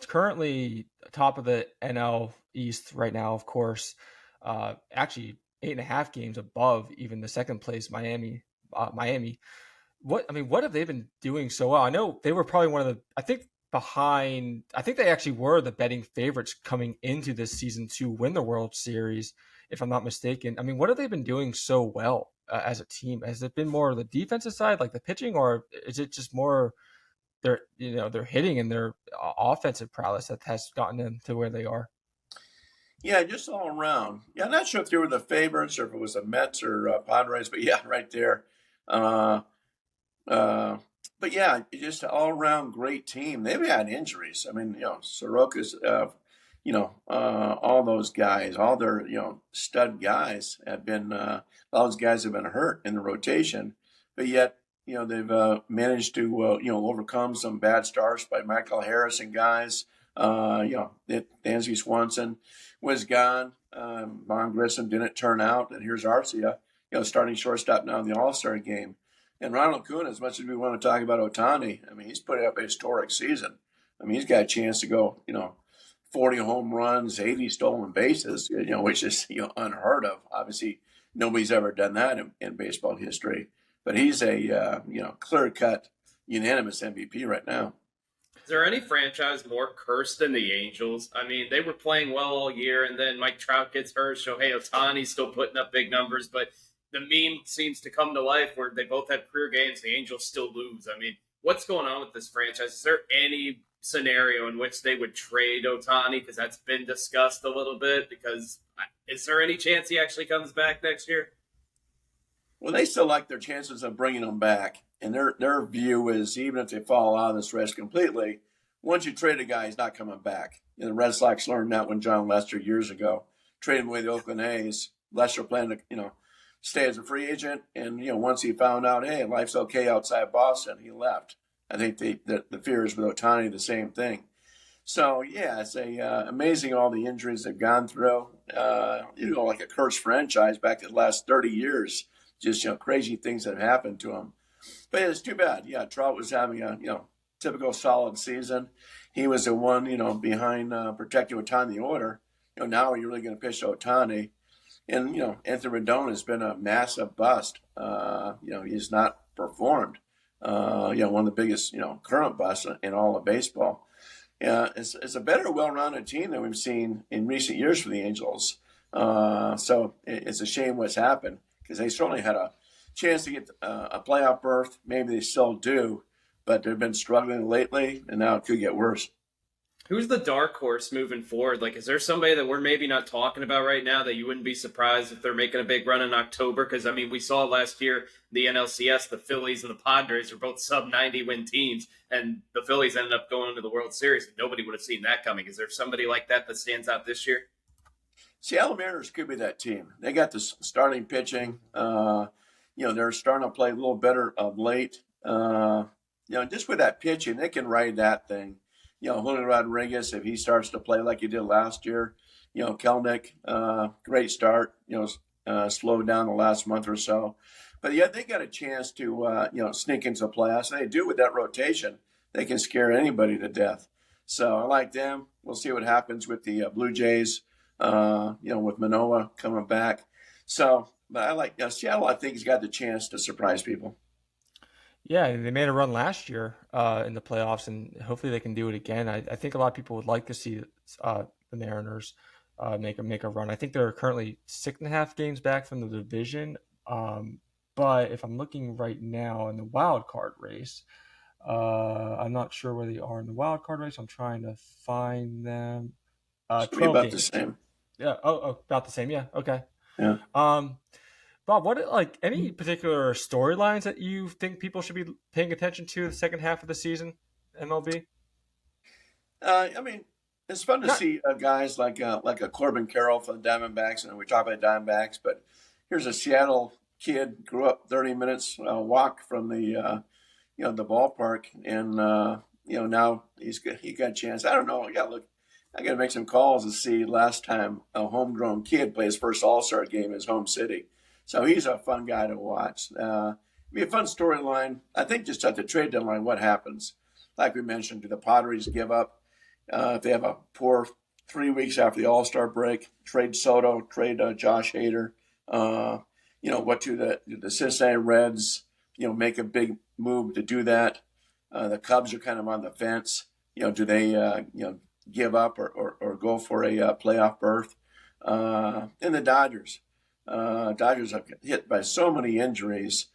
Currently top of the NL East right now, of course. Actually 8.5 games above even the second place Miami. What have they been doing so well? I know they were probably I think behind. I think they actually were the betting favorites coming into this season to win the World Series, if I'm not mistaken. I mean, what have they been doing so well as a team? Has it been more the defensive side, like the pitching, or is it just more their hitting and their offensive prowess that has gotten them to where they are? Yeah, just all around. Yeah, I'm not sure if they were the favorites or if it was the Mets or Padres, but yeah, right there. Uh, uh, but yeah, just an all around great team. They've had injuries. I mean, Soroka's, all those guys, all their, stud guys have been, all those guys have been hurt in the rotation, but yet, they've managed to, overcome some bad starts by Michael Harris and guys. Dansby Swanson was gone. Von Grissom didn't turn out, and here's Arcia, starting shortstop now in the All-Star game. And Ronald Acuna, as much as we want to talk about Ohtani, I mean, he's putting up a historic season. I mean, he's got a chance to go, 40 home runs, 80 stolen bases, which is unheard of. Obviously, nobody's ever done that in baseball history. But he's a clear-cut, unanimous MVP right now. Is there any franchise more cursed than the Angels? I mean, they were playing well all year, and then Mike Trout gets hurt. Shohei Ohtani's still putting up big numbers, but the meme seems to come to life where they both have career games. The Angels still lose. I mean, what's going on with this franchise? Is there any scenario in which they would trade Ohtani? Because that's been discussed a little bit. Because is there any chance he actually comes back next year? Well, they still like their chances of bringing him back. And their view is even if they fall out of this race completely, once you trade a guy, he's not coming back. The Red Sox learned that when John Lester years ago traded away the Oakland A's. Lester planned to, stay as a free agent. And, once he found out, hey, life's okay outside Boston, he left. I think the fears with Ohtani, the same thing. So, yeah, it's amazing all the injuries they've gone through. Like a cursed franchise back to the last 30 years. Just, crazy things that have happened to him. But it's too bad. Yeah, Trout was having a, typical solid season. He was the one, behind protecting Ohtani in the order. Now you're really going to pitch to Ohtani. And, Anthony Rendon has been a massive bust. He's not performed. One of the biggest, current busts in all of baseball. It's a better, well-rounded team than we've seen in recent years for the Angels. So it's a shame what's happened because they certainly had a chance to get a playoff berth. Maybe they still do, but they've been struggling lately, and now it could get worse. Who's the dark horse moving forward? Like, is there somebody that we're maybe not talking about right now that you wouldn't be surprised if they're making a big run in October? Because, I mean, we saw last year the NLCS, the Phillies and the Padres are both sub-90 win teams, and the Phillies ended up going to the World Series. Nobody would have seen that coming. Is there somebody like that stands out this year? Seattle Mariners could be that team. They got the starting pitching. They're starting to play a little better of late. Just with that pitching, they can ride that thing. Julio Rodriguez, if he starts to play like he did last year, Kelnick, great start, slowed down the last month or so. But yeah, they got a chance to, sneak into the playoffs. And they do with that rotation. They can scare anybody to death. So I like them. We'll see what happens with the Blue Jays, with Manoah coming back. So, but I like Seattle. I think he's got the chance to surprise people. Yeah, they made a run last year in the playoffs, and hopefully they can do it again. I think a lot of people would like to see the Mariners make a run. I think they're currently 6.5 games back from the division. But if I'm looking right now in the wild card race, I'm not sure where they are in the wild card race. I'm trying to find them. 12 about games. the same. Yeah. Oh, about the same. Yeah. Okay. Yeah. Bob, what any particular storylines that you think people should be paying attention to the second half of the season, MLB? It's fun to see guys like a Corbin Carroll for the Diamondbacks, and we talk about the Diamondbacks, but here's a Seattle kid, grew up 30 minutes walk from the the ballpark, and now he got a chance. I don't know. I got to make some calls to see last time a homegrown kid play his first All-Star game in his home city. So he's a fun guy to watch. Be a fun storyline. I think just at the trade deadline, what happens? Like we mentioned, do the Padres give up? If they have a poor 3 weeks after the All-Star break, trade Soto, trade Josh Hader. What do the Cincinnati Reds, make a big move to do that? The Cubs are kind of on the fence. Do they give up or go for a playoff berth? And the Dodgers. Dodgers have hit by so many injuries,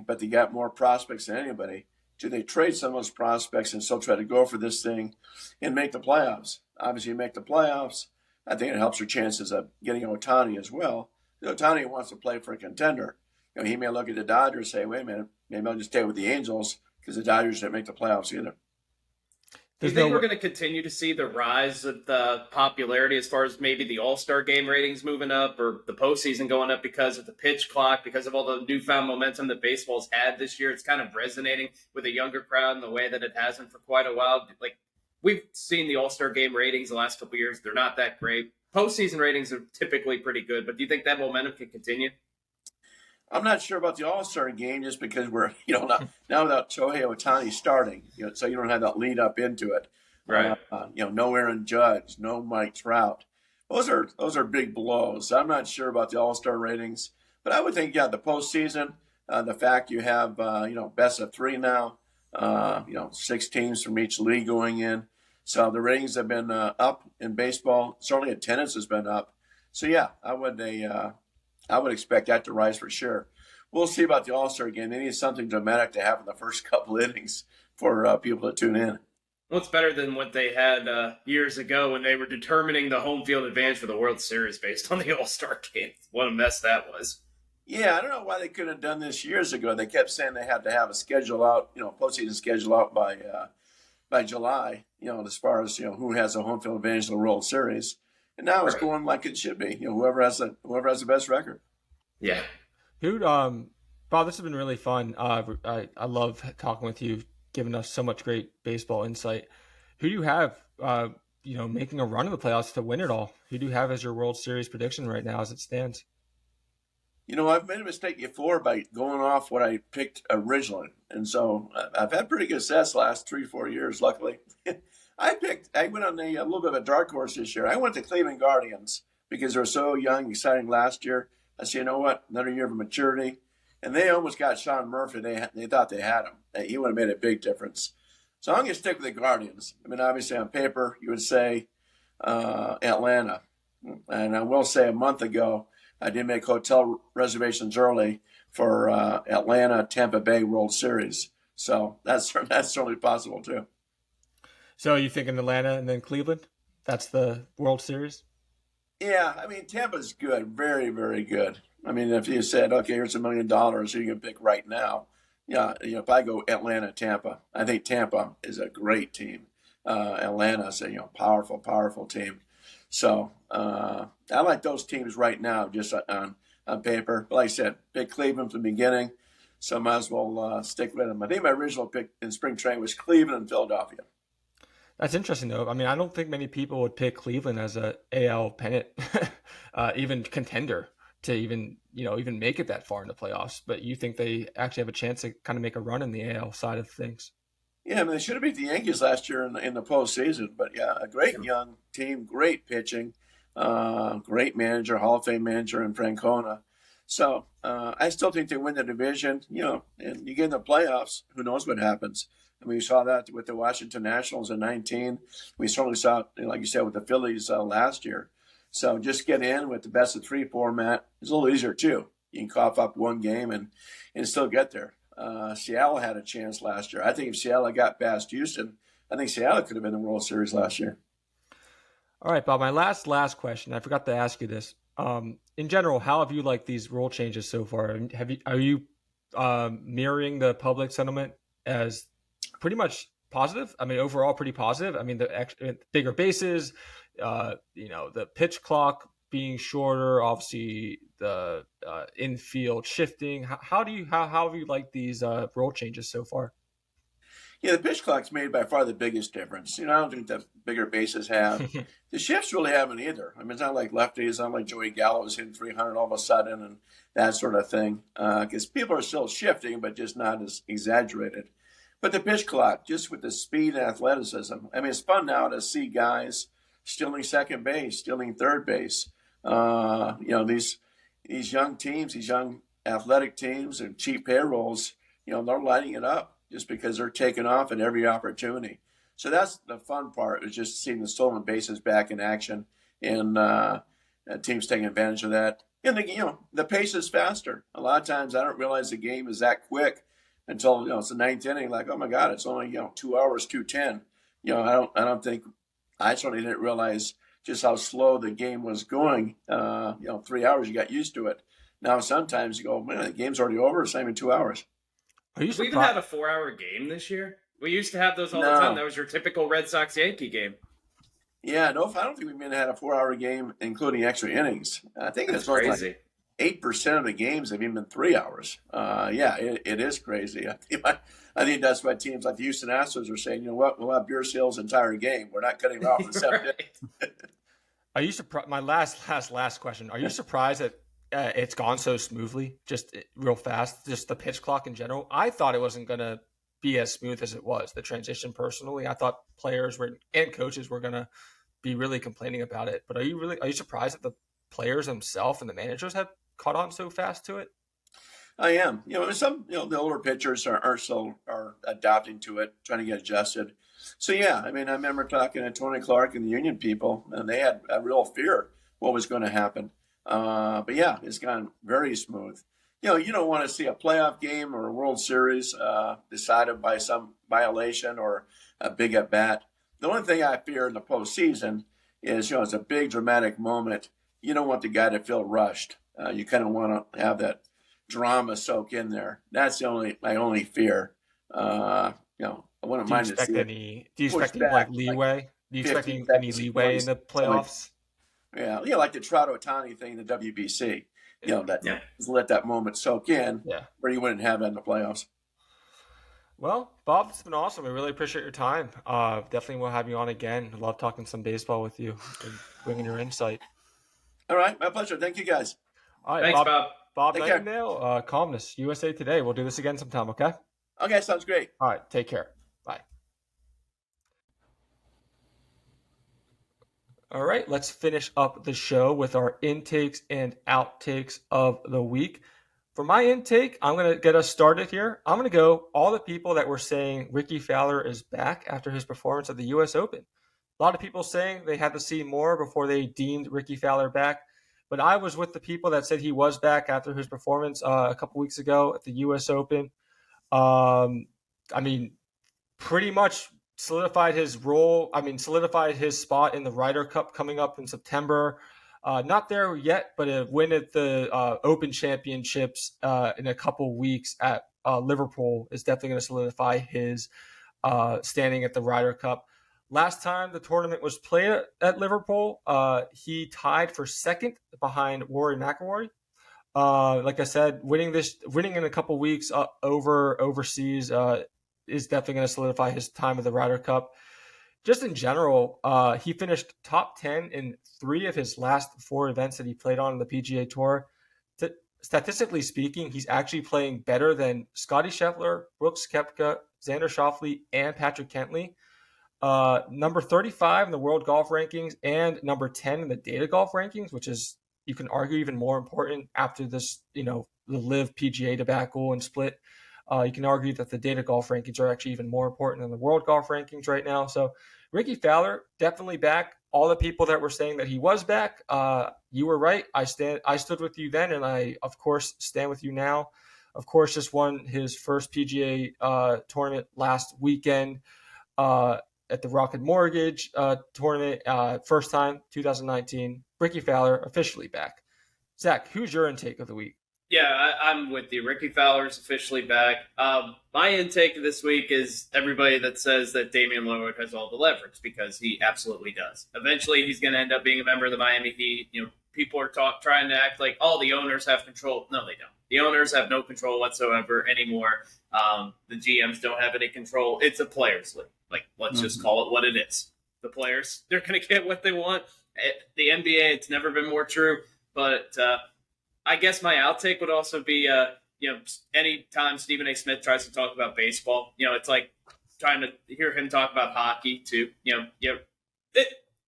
but they got more prospects than anybody. Do they trade some of those prospects and still try to go for this thing and make the playoffs? Obviously, you make the playoffs. I think it helps your chances of getting Ohtani as well. Ohtani wants to play for a contender. He may look at the Dodgers and say, wait a minute, maybe I'll just stay with the Angels because the Dodgers didn't make the playoffs either. Do you think we're going to continue to see the rise of the popularity as far as maybe the All-Star game ratings moving up or the postseason going up because of the pitch clock, because of all the newfound momentum that baseball's had this year? It's kind of resonating with a younger crowd in the way that it hasn't for quite a while. Like, we've seen the All-Star game ratings the last couple of years. They're not that great. Postseason ratings are typically pretty good, but do you think that momentum can continue? I'm not sure about the All-Star game just because we're, now without Shohei Ohtani starting, so you don't have that lead up into it. Right. No Aaron Judge, no Mike Trout. Those are big blows. I'm not sure about the All-Star ratings, but I would think, the postseason, the fact you have, best of three now, 6 teams from each league going in. So the ratings have been up in baseball. Certainly attendance has been up. So, I would expect that to rise for sure. We'll see about the All-Star game. They need something dramatic to happen in the first couple innings for people to tune in. Well, it's better than what they had years ago when they were determining the home field advantage for the World Series based on the All-Star game. What a mess that was. Yeah, I don't know why they couldn't have done this years ago. They kept saying they had to have a schedule out, postseason schedule out by July, as far as, who has a home field advantage in the World Series. And now it's going like it should be. Whoever has the best record. Yeah. Bob, this has been really fun. I love talking with you, giving us so much great baseball insight. Who do you have, making a run in the playoffs to win it all? Who do you have as your World Series prediction right now as it stands? I've made a mistake before by going off what I picked originally. And so I've had pretty good success the last 3-4 years, luckily. I went on a little bit of a dark horse this year. I went to Cleveland Guardians because they were so young, exciting last year. I said, you know what? Another year of maturity. And they almost got Sean Murphy. They thought they had him. He would have made a big difference. So I'm going to stick with the Guardians. I mean, obviously on paper, you would say Atlanta. And I will say a month ago, I did make hotel reservations early for Atlanta, Tampa Bay World Series. So that's certainly possible too. So you think in Atlanta and then Cleveland? That's the World Series? Yeah, I mean, Tampa's good, very, very good. I mean, if you said, okay, here's $1 million you can pick right now. Yeah, if I go Atlanta, Tampa, I think Tampa is a great team. Atlanta's a powerful, powerful team. So I like those teams right now, just on paper. But like I said, pick Cleveland from the beginning, so might as well stick with them. I think my original pick in spring training was Cleveland and Philadelphia. That's interesting, though. I mean, I don't think many people would pick Cleveland as a AL pennant, even contender to even make it that far in the playoffs. But you think they actually have a chance to kind of make a run in the AL side of things? Yeah, I mean, they should have beat the Yankees last year in the postseason. But yeah, a great young team, great pitching, great manager, Hall of Fame manager in Francona. So I still think they win the division. And you get in the playoffs, who knows what happens? I mean, we saw that with the Washington Nationals in 19. We certainly saw it, like you said, with the Phillies last year. So just get in with the best of 3 format. It's a little easier, too. You can cough up one game and still get there. Seattle had a chance last year. I think if Seattle got past Houston, I think Seattle could have been in the World Series last year. All right, Bob, my last question. I forgot to ask you this. In general, how have you liked these rule changes so far? Are you mirroring the public sentiment as pretty much positive? I mean, overall, pretty positive. I mean, the bigger bases, the pitch clock being shorter, obviously the infield shifting. How have you liked these rule changes so far? Yeah, the pitch clock's made by far the biggest difference. I don't think the bigger bases have. The shifts really haven't either. I mean, it's not like lefties. It's not like Joey Gallo was hitting 300 all of a sudden and that sort of thing. Because people are still shifting, but just not as exaggerated. But the pitch clock, just with the speed and athleticism. I mean, it's fun now to see guys stealing second base, stealing third base. These young teams, these young athletic teams and cheap payrolls, they're lighting it up just because they're taking off at every opportunity. So that's the fun part, is just seeing the stolen bases back in action, and teams taking advantage of that. And the pace is faster. A lot of times I don't realize the game is that quick until it's the ninth inning. Like, oh my God, it's only 2 hours 2:10. I certainly didn't realize just how slow the game was going. 3 hours, you got used to it. Now sometimes you go, man, the game's already over. It's not even 2 hours. Are you we even had a 4-hour game this year? We used to have those all the time. That was your typical Red Sox-Yankee game. Yeah, no, I don't think we've had a 4-hour game, including extra innings. I think that's crazy. Like 8% of the games have even been 3 hours. It is crazy. I think that's why teams like the Houston Astros are saying, you know what, we'll have beer sales the entire game. We're not cutting it off in the seventh inning. Are you surprised? My last question. Are you surprised that it's gone so smoothly, just real fast, just the pitch clock in general? I thought it wasn't going to be as smooth as it was, the transition. Personally, I thought players and coaches were going to be really complaining about it. But are you surprised that the players themselves and the managers have caught on so fast to it? I am. The older pitchers are adapting to it, trying to get adjusted. So yeah, I remember talking to Tony Clark and the union people, and they had a real fear what was going to happen. But yeah, it's gone very smooth. You don't want to see a playoff game or a World Series decided by some violation or a big at bat. The only thing I fear in the postseason is, it's a big dramatic moment. You don't want the guy to feel rushed. You kind of want to have that drama soak in there. That's my only fear. I wouldn't mind to see do you expect any leeway? Do you expect any leeway in the playoffs? Like the Trout Ohtani thing in the WBC. Let that moment soak in, where you wouldn't have that in the playoffs. Well, Bob, it's been awesome. We really appreciate your time. Definitely we'll have you on again. I love talking some baseball with you and bringing your insight. All right, my pleasure. Thank you, guys. All right, thanks, Bob. Bob Nightengale, columnist, USA Today. We'll do this again sometime, okay? Okay, sounds great. All right, take care. Bye. All right, let's finish up the show with our intakes and outtakes of the week. For my intake, I'm going to get us started here. I'm going to go all the people that were saying Ricky Fowler is back after his performance at the U.S. Open. A lot of people saying they had to see more before they deemed Ricky Fowler back. But I was with the people that said he was back after his performance a couple weeks ago at the U.S. Open. Pretty much solidified his role. Solidified his spot in the Ryder Cup coming up in September. Not there yet, but a win at the Open Championships in a couple weeks at Liverpool is definitely going to solidify his standing at the Ryder Cup. Last time the tournament was played at Liverpool, he tied for second behind Rory McIlroy. Like I said, winning in a couple weeks overseas is definitely going to solidify his time at the Ryder Cup. Just in general, he finished top 10 in 3 of his last 4 events that he played on the PGA Tour. Statistically speaking, he's actually playing better than Scotty Scheffler, Brooks Koepka, Xander Schauffele, and Patrick Kentley. Number 35 in the world golf rankings and number 10 in the data golf rankings, which is, you can argue, even more important after this, the LIV PGA debacle and split. You can argue that the data golf rankings are actually even more important than the world golf rankings right now. So Ricky Fowler, definitely back. All the people that were saying that he was back, you were right. I stood with you then, and I, of course, stand with you now. Of course, just won his first PGA tournament last weekend at the Rocket Mortgage tournament, first time, 2019. Ricky Fowler officially back. Zach, who's your intake of the week? Yeah, I'm with you. Ricky Fowler's officially back. My intake this week is everybody that says that Damian Lillard has all the leverage, because he absolutely does. Eventually, he's going to end up being a member of the Miami Heat. People are trying to act like, the owners have control. No, they don't. The owners have no control whatsoever anymore. The GMs don't have any control. It's a players' league. Let's just call it what it is. The players, they're going to get what they want. The NBA, it's never been more true. But I guess my outtake would also be, anytime Stephen A. Smith tries to talk about baseball, it's like trying to hear him talk about hockey too.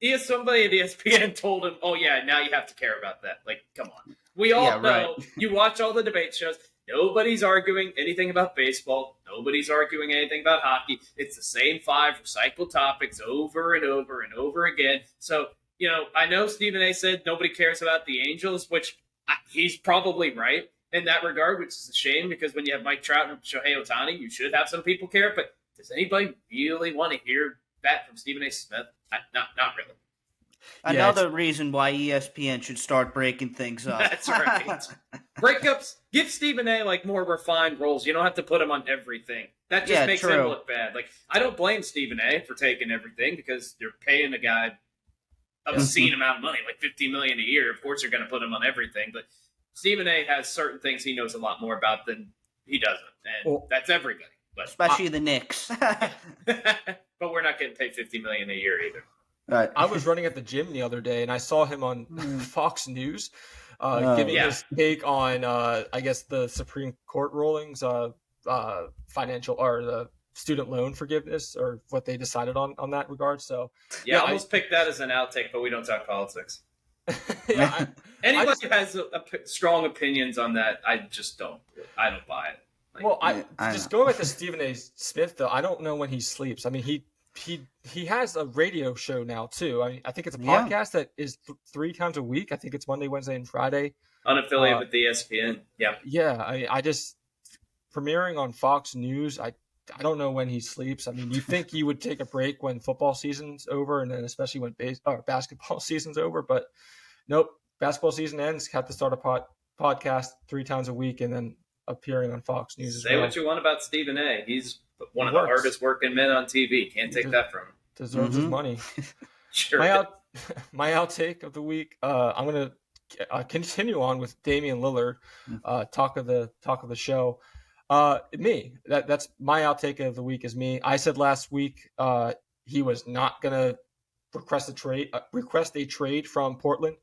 He has somebody at ESPN told him, "Oh yeah, now you have to care about that." Come on. We all know. Right. You watch all the debate shows. Nobody's arguing anything about baseball. Nobody's arguing anything about hockey. It's the same 5 recycled topics over and over and over again. So, I know Stephen A. said nobody cares about the Angels, which he's probably right in that regard, which is a shame because when you have Mike Trout and Shohei Ohtani, you should have some people care. But does anybody really want to hear that from Stephen A. Smith? Not really. Another reason why ESPN should start breaking things up. That's right. Breakups, give Stephen A. More refined roles. You don't have to put him on everything. That just makes him look bad. I don't blame Stephen A. for taking everything because you're paying a guy obscene amount of money, like $50 million a year. Of course, you're going to put him on everything. But Stephen A. has certain things he knows a lot more about than he doesn't, and that's everybody. But especially the Knicks. But we're not getting paid $50 million a year either. Right. I was running at the gym the other day, and I saw him on Fox News giving his take on, I guess, the Supreme Court rulings, financial or the student loan forgiveness, or what they decided on that regard. So I almost picked that as an outtake, but we don't talk politics. Anybody who has strong opinions on that, I don't buy it. Just going back to Stephen A. Smith, though, I don't know when he sleeps. I mean, he has a radio show now too. I think it's a podcast that is 3 times a week. I think it's Monday, Wednesday, and Friday. Unaffiliated with the ESPN. Yeah. Yeah. I just premiering on Fox News. I don't know when he sleeps. I mean, you think he would take a break when football season's over, and then especially when basketball season's over. But nope, basketball season ends. Have to start a podcast 3 times a week, and then appearing on Fox News as well. Say what you want about Stephen A. He's one of the hardest working men on TV. Can't take that from him. Deserves his money. Sure. My outtake of the week. I'm gonna continue on with Damian Lillard. Talk of the show. Me. That's my outtake of the week. Is me. I said last week he was not gonna request a trade from Portland.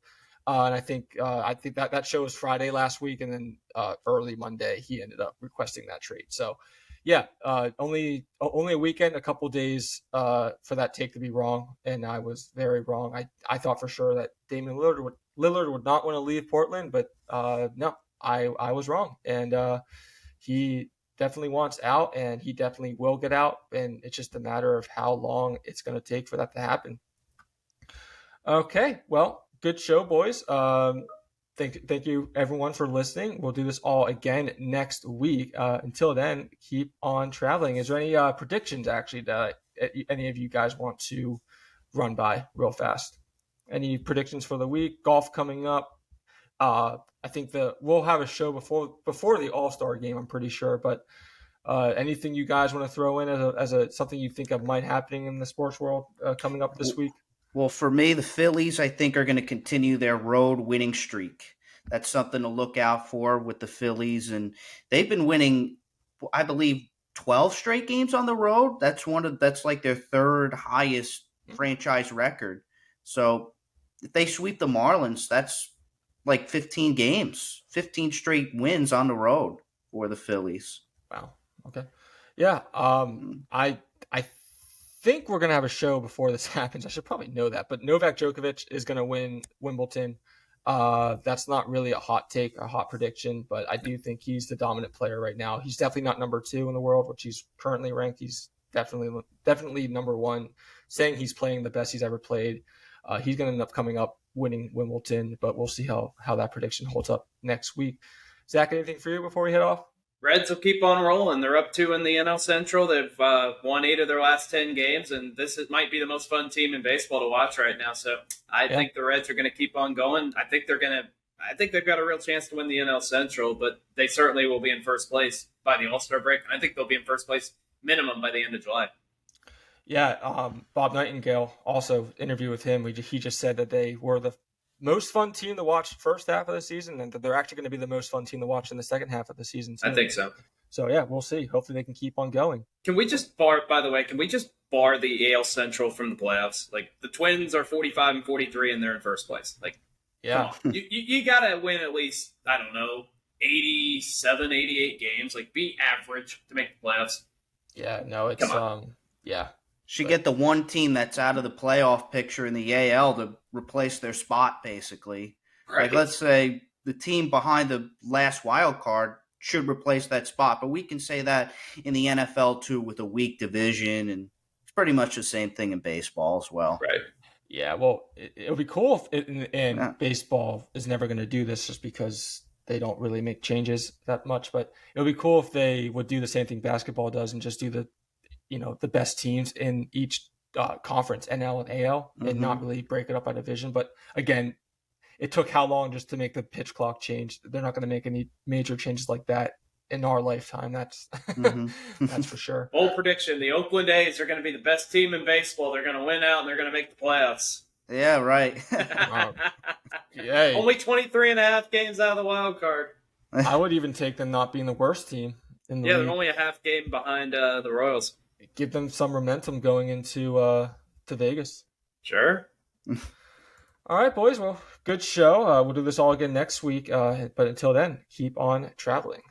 And I think that show was Friday last week, and then early Monday he ended up requesting that trade. So, only a weekend, a couple days for that take to be wrong, and I was very wrong. I thought for sure that Damian Lillard would not want to leave Portland, but no, I was wrong, and he definitely wants out, and he definitely will get out, and it's just a matter of how long it's going to take for that to happen. Okay, well. Good show, boys. Thank you, everyone, for listening. We'll do this all again next week. Until then, keep on traveling. Is there any predictions, actually, that any of you guys want to run by real fast? Any predictions for the week? Golf coming up. I think we'll have a show before the All-Star game, I'm pretty sure. But anything you guys want to throw in as something you think of might happening in the sports world coming up this week? Well, for me, the Phillies, I think, are going to continue their road winning streak. That's something to look out for with the Phillies. And they've been winning, I believe, 12 straight games on the road. That's like their 3rd highest franchise record. So if they sweep the Marlins, that's like 15 games, 15 straight wins on the road for the Phillies. Wow. Okay. Yeah. I think we're going to have a show before this happens. I should probably know that, but Novak Djokovic is going to win Wimbledon. That's not really a hot take, a hot prediction, but I do think he's the dominant player right now. He's definitely not number 2 in the world, which he's currently ranked. He's definitely number 1, saying he's playing the best he's ever played. He's going to end up coming up winning Wimbledon, but we'll see how that prediction holds up next week. Zach, anything for you before we head off? Reds will keep on rolling. They're up 2 in the NL Central. They've won 8 of their last 10 games, and this might be the most fun team in baseball to watch right now. So I think the Reds are going to keep on going. I think they've got a real chance to win the NL Central, but they certainly will be in first place by the All-Star break. And I think they'll be in first place minimum by the end of July. Yeah, Bob Nightengale, also interview with him. He just said that they were the most fun team to watch first half of the season, and that they're actually going to be the most fun team to watch in the second half of the season too. I think so. So yeah, we'll see. Hopefully they can keep on going. Can we just bar the AL Central from the playoffs? Like, the Twins are 45 and 43 and they're in first place. Like, yeah, come on. You got to win at least, I don't know, 87, 88 games. Like, be average to make the playoffs. Yeah, no, it's yeah. Should get the one team that's out of the playoff picture in the AL to replace their spot, basically. Right. Like, let's say the team behind the last wild card should replace that spot. But we can say that in the NFL too, with a weak division, and it's pretty much the same thing in baseball as well. Right. Yeah, well, it'll be cool if Yeah. baseball is never going to do this just because they don't really make changes that much. But it would be cool if they would do the same thing basketball does and just do the best teams in each conference, NL and AL, and not really break it up by division. But again, it took how long just to make the pitch clock change? They're not going to make any major changes like that in our lifetime. That's that's for sure. Bold prediction: the Oakland A's are going to be the best team in baseball. They're going to win out, and they're going to make the playoffs. Yeah, right. Yay. Only 23 and a half games out of the wild card. I would even take them not being the worst team in the Yeah, league. they're only a half game behind the Royals. Give them some momentum going into to Vegas. Sure. All right, boys. Well, good show. We'll do this all again next week. But until then, keep on traveling.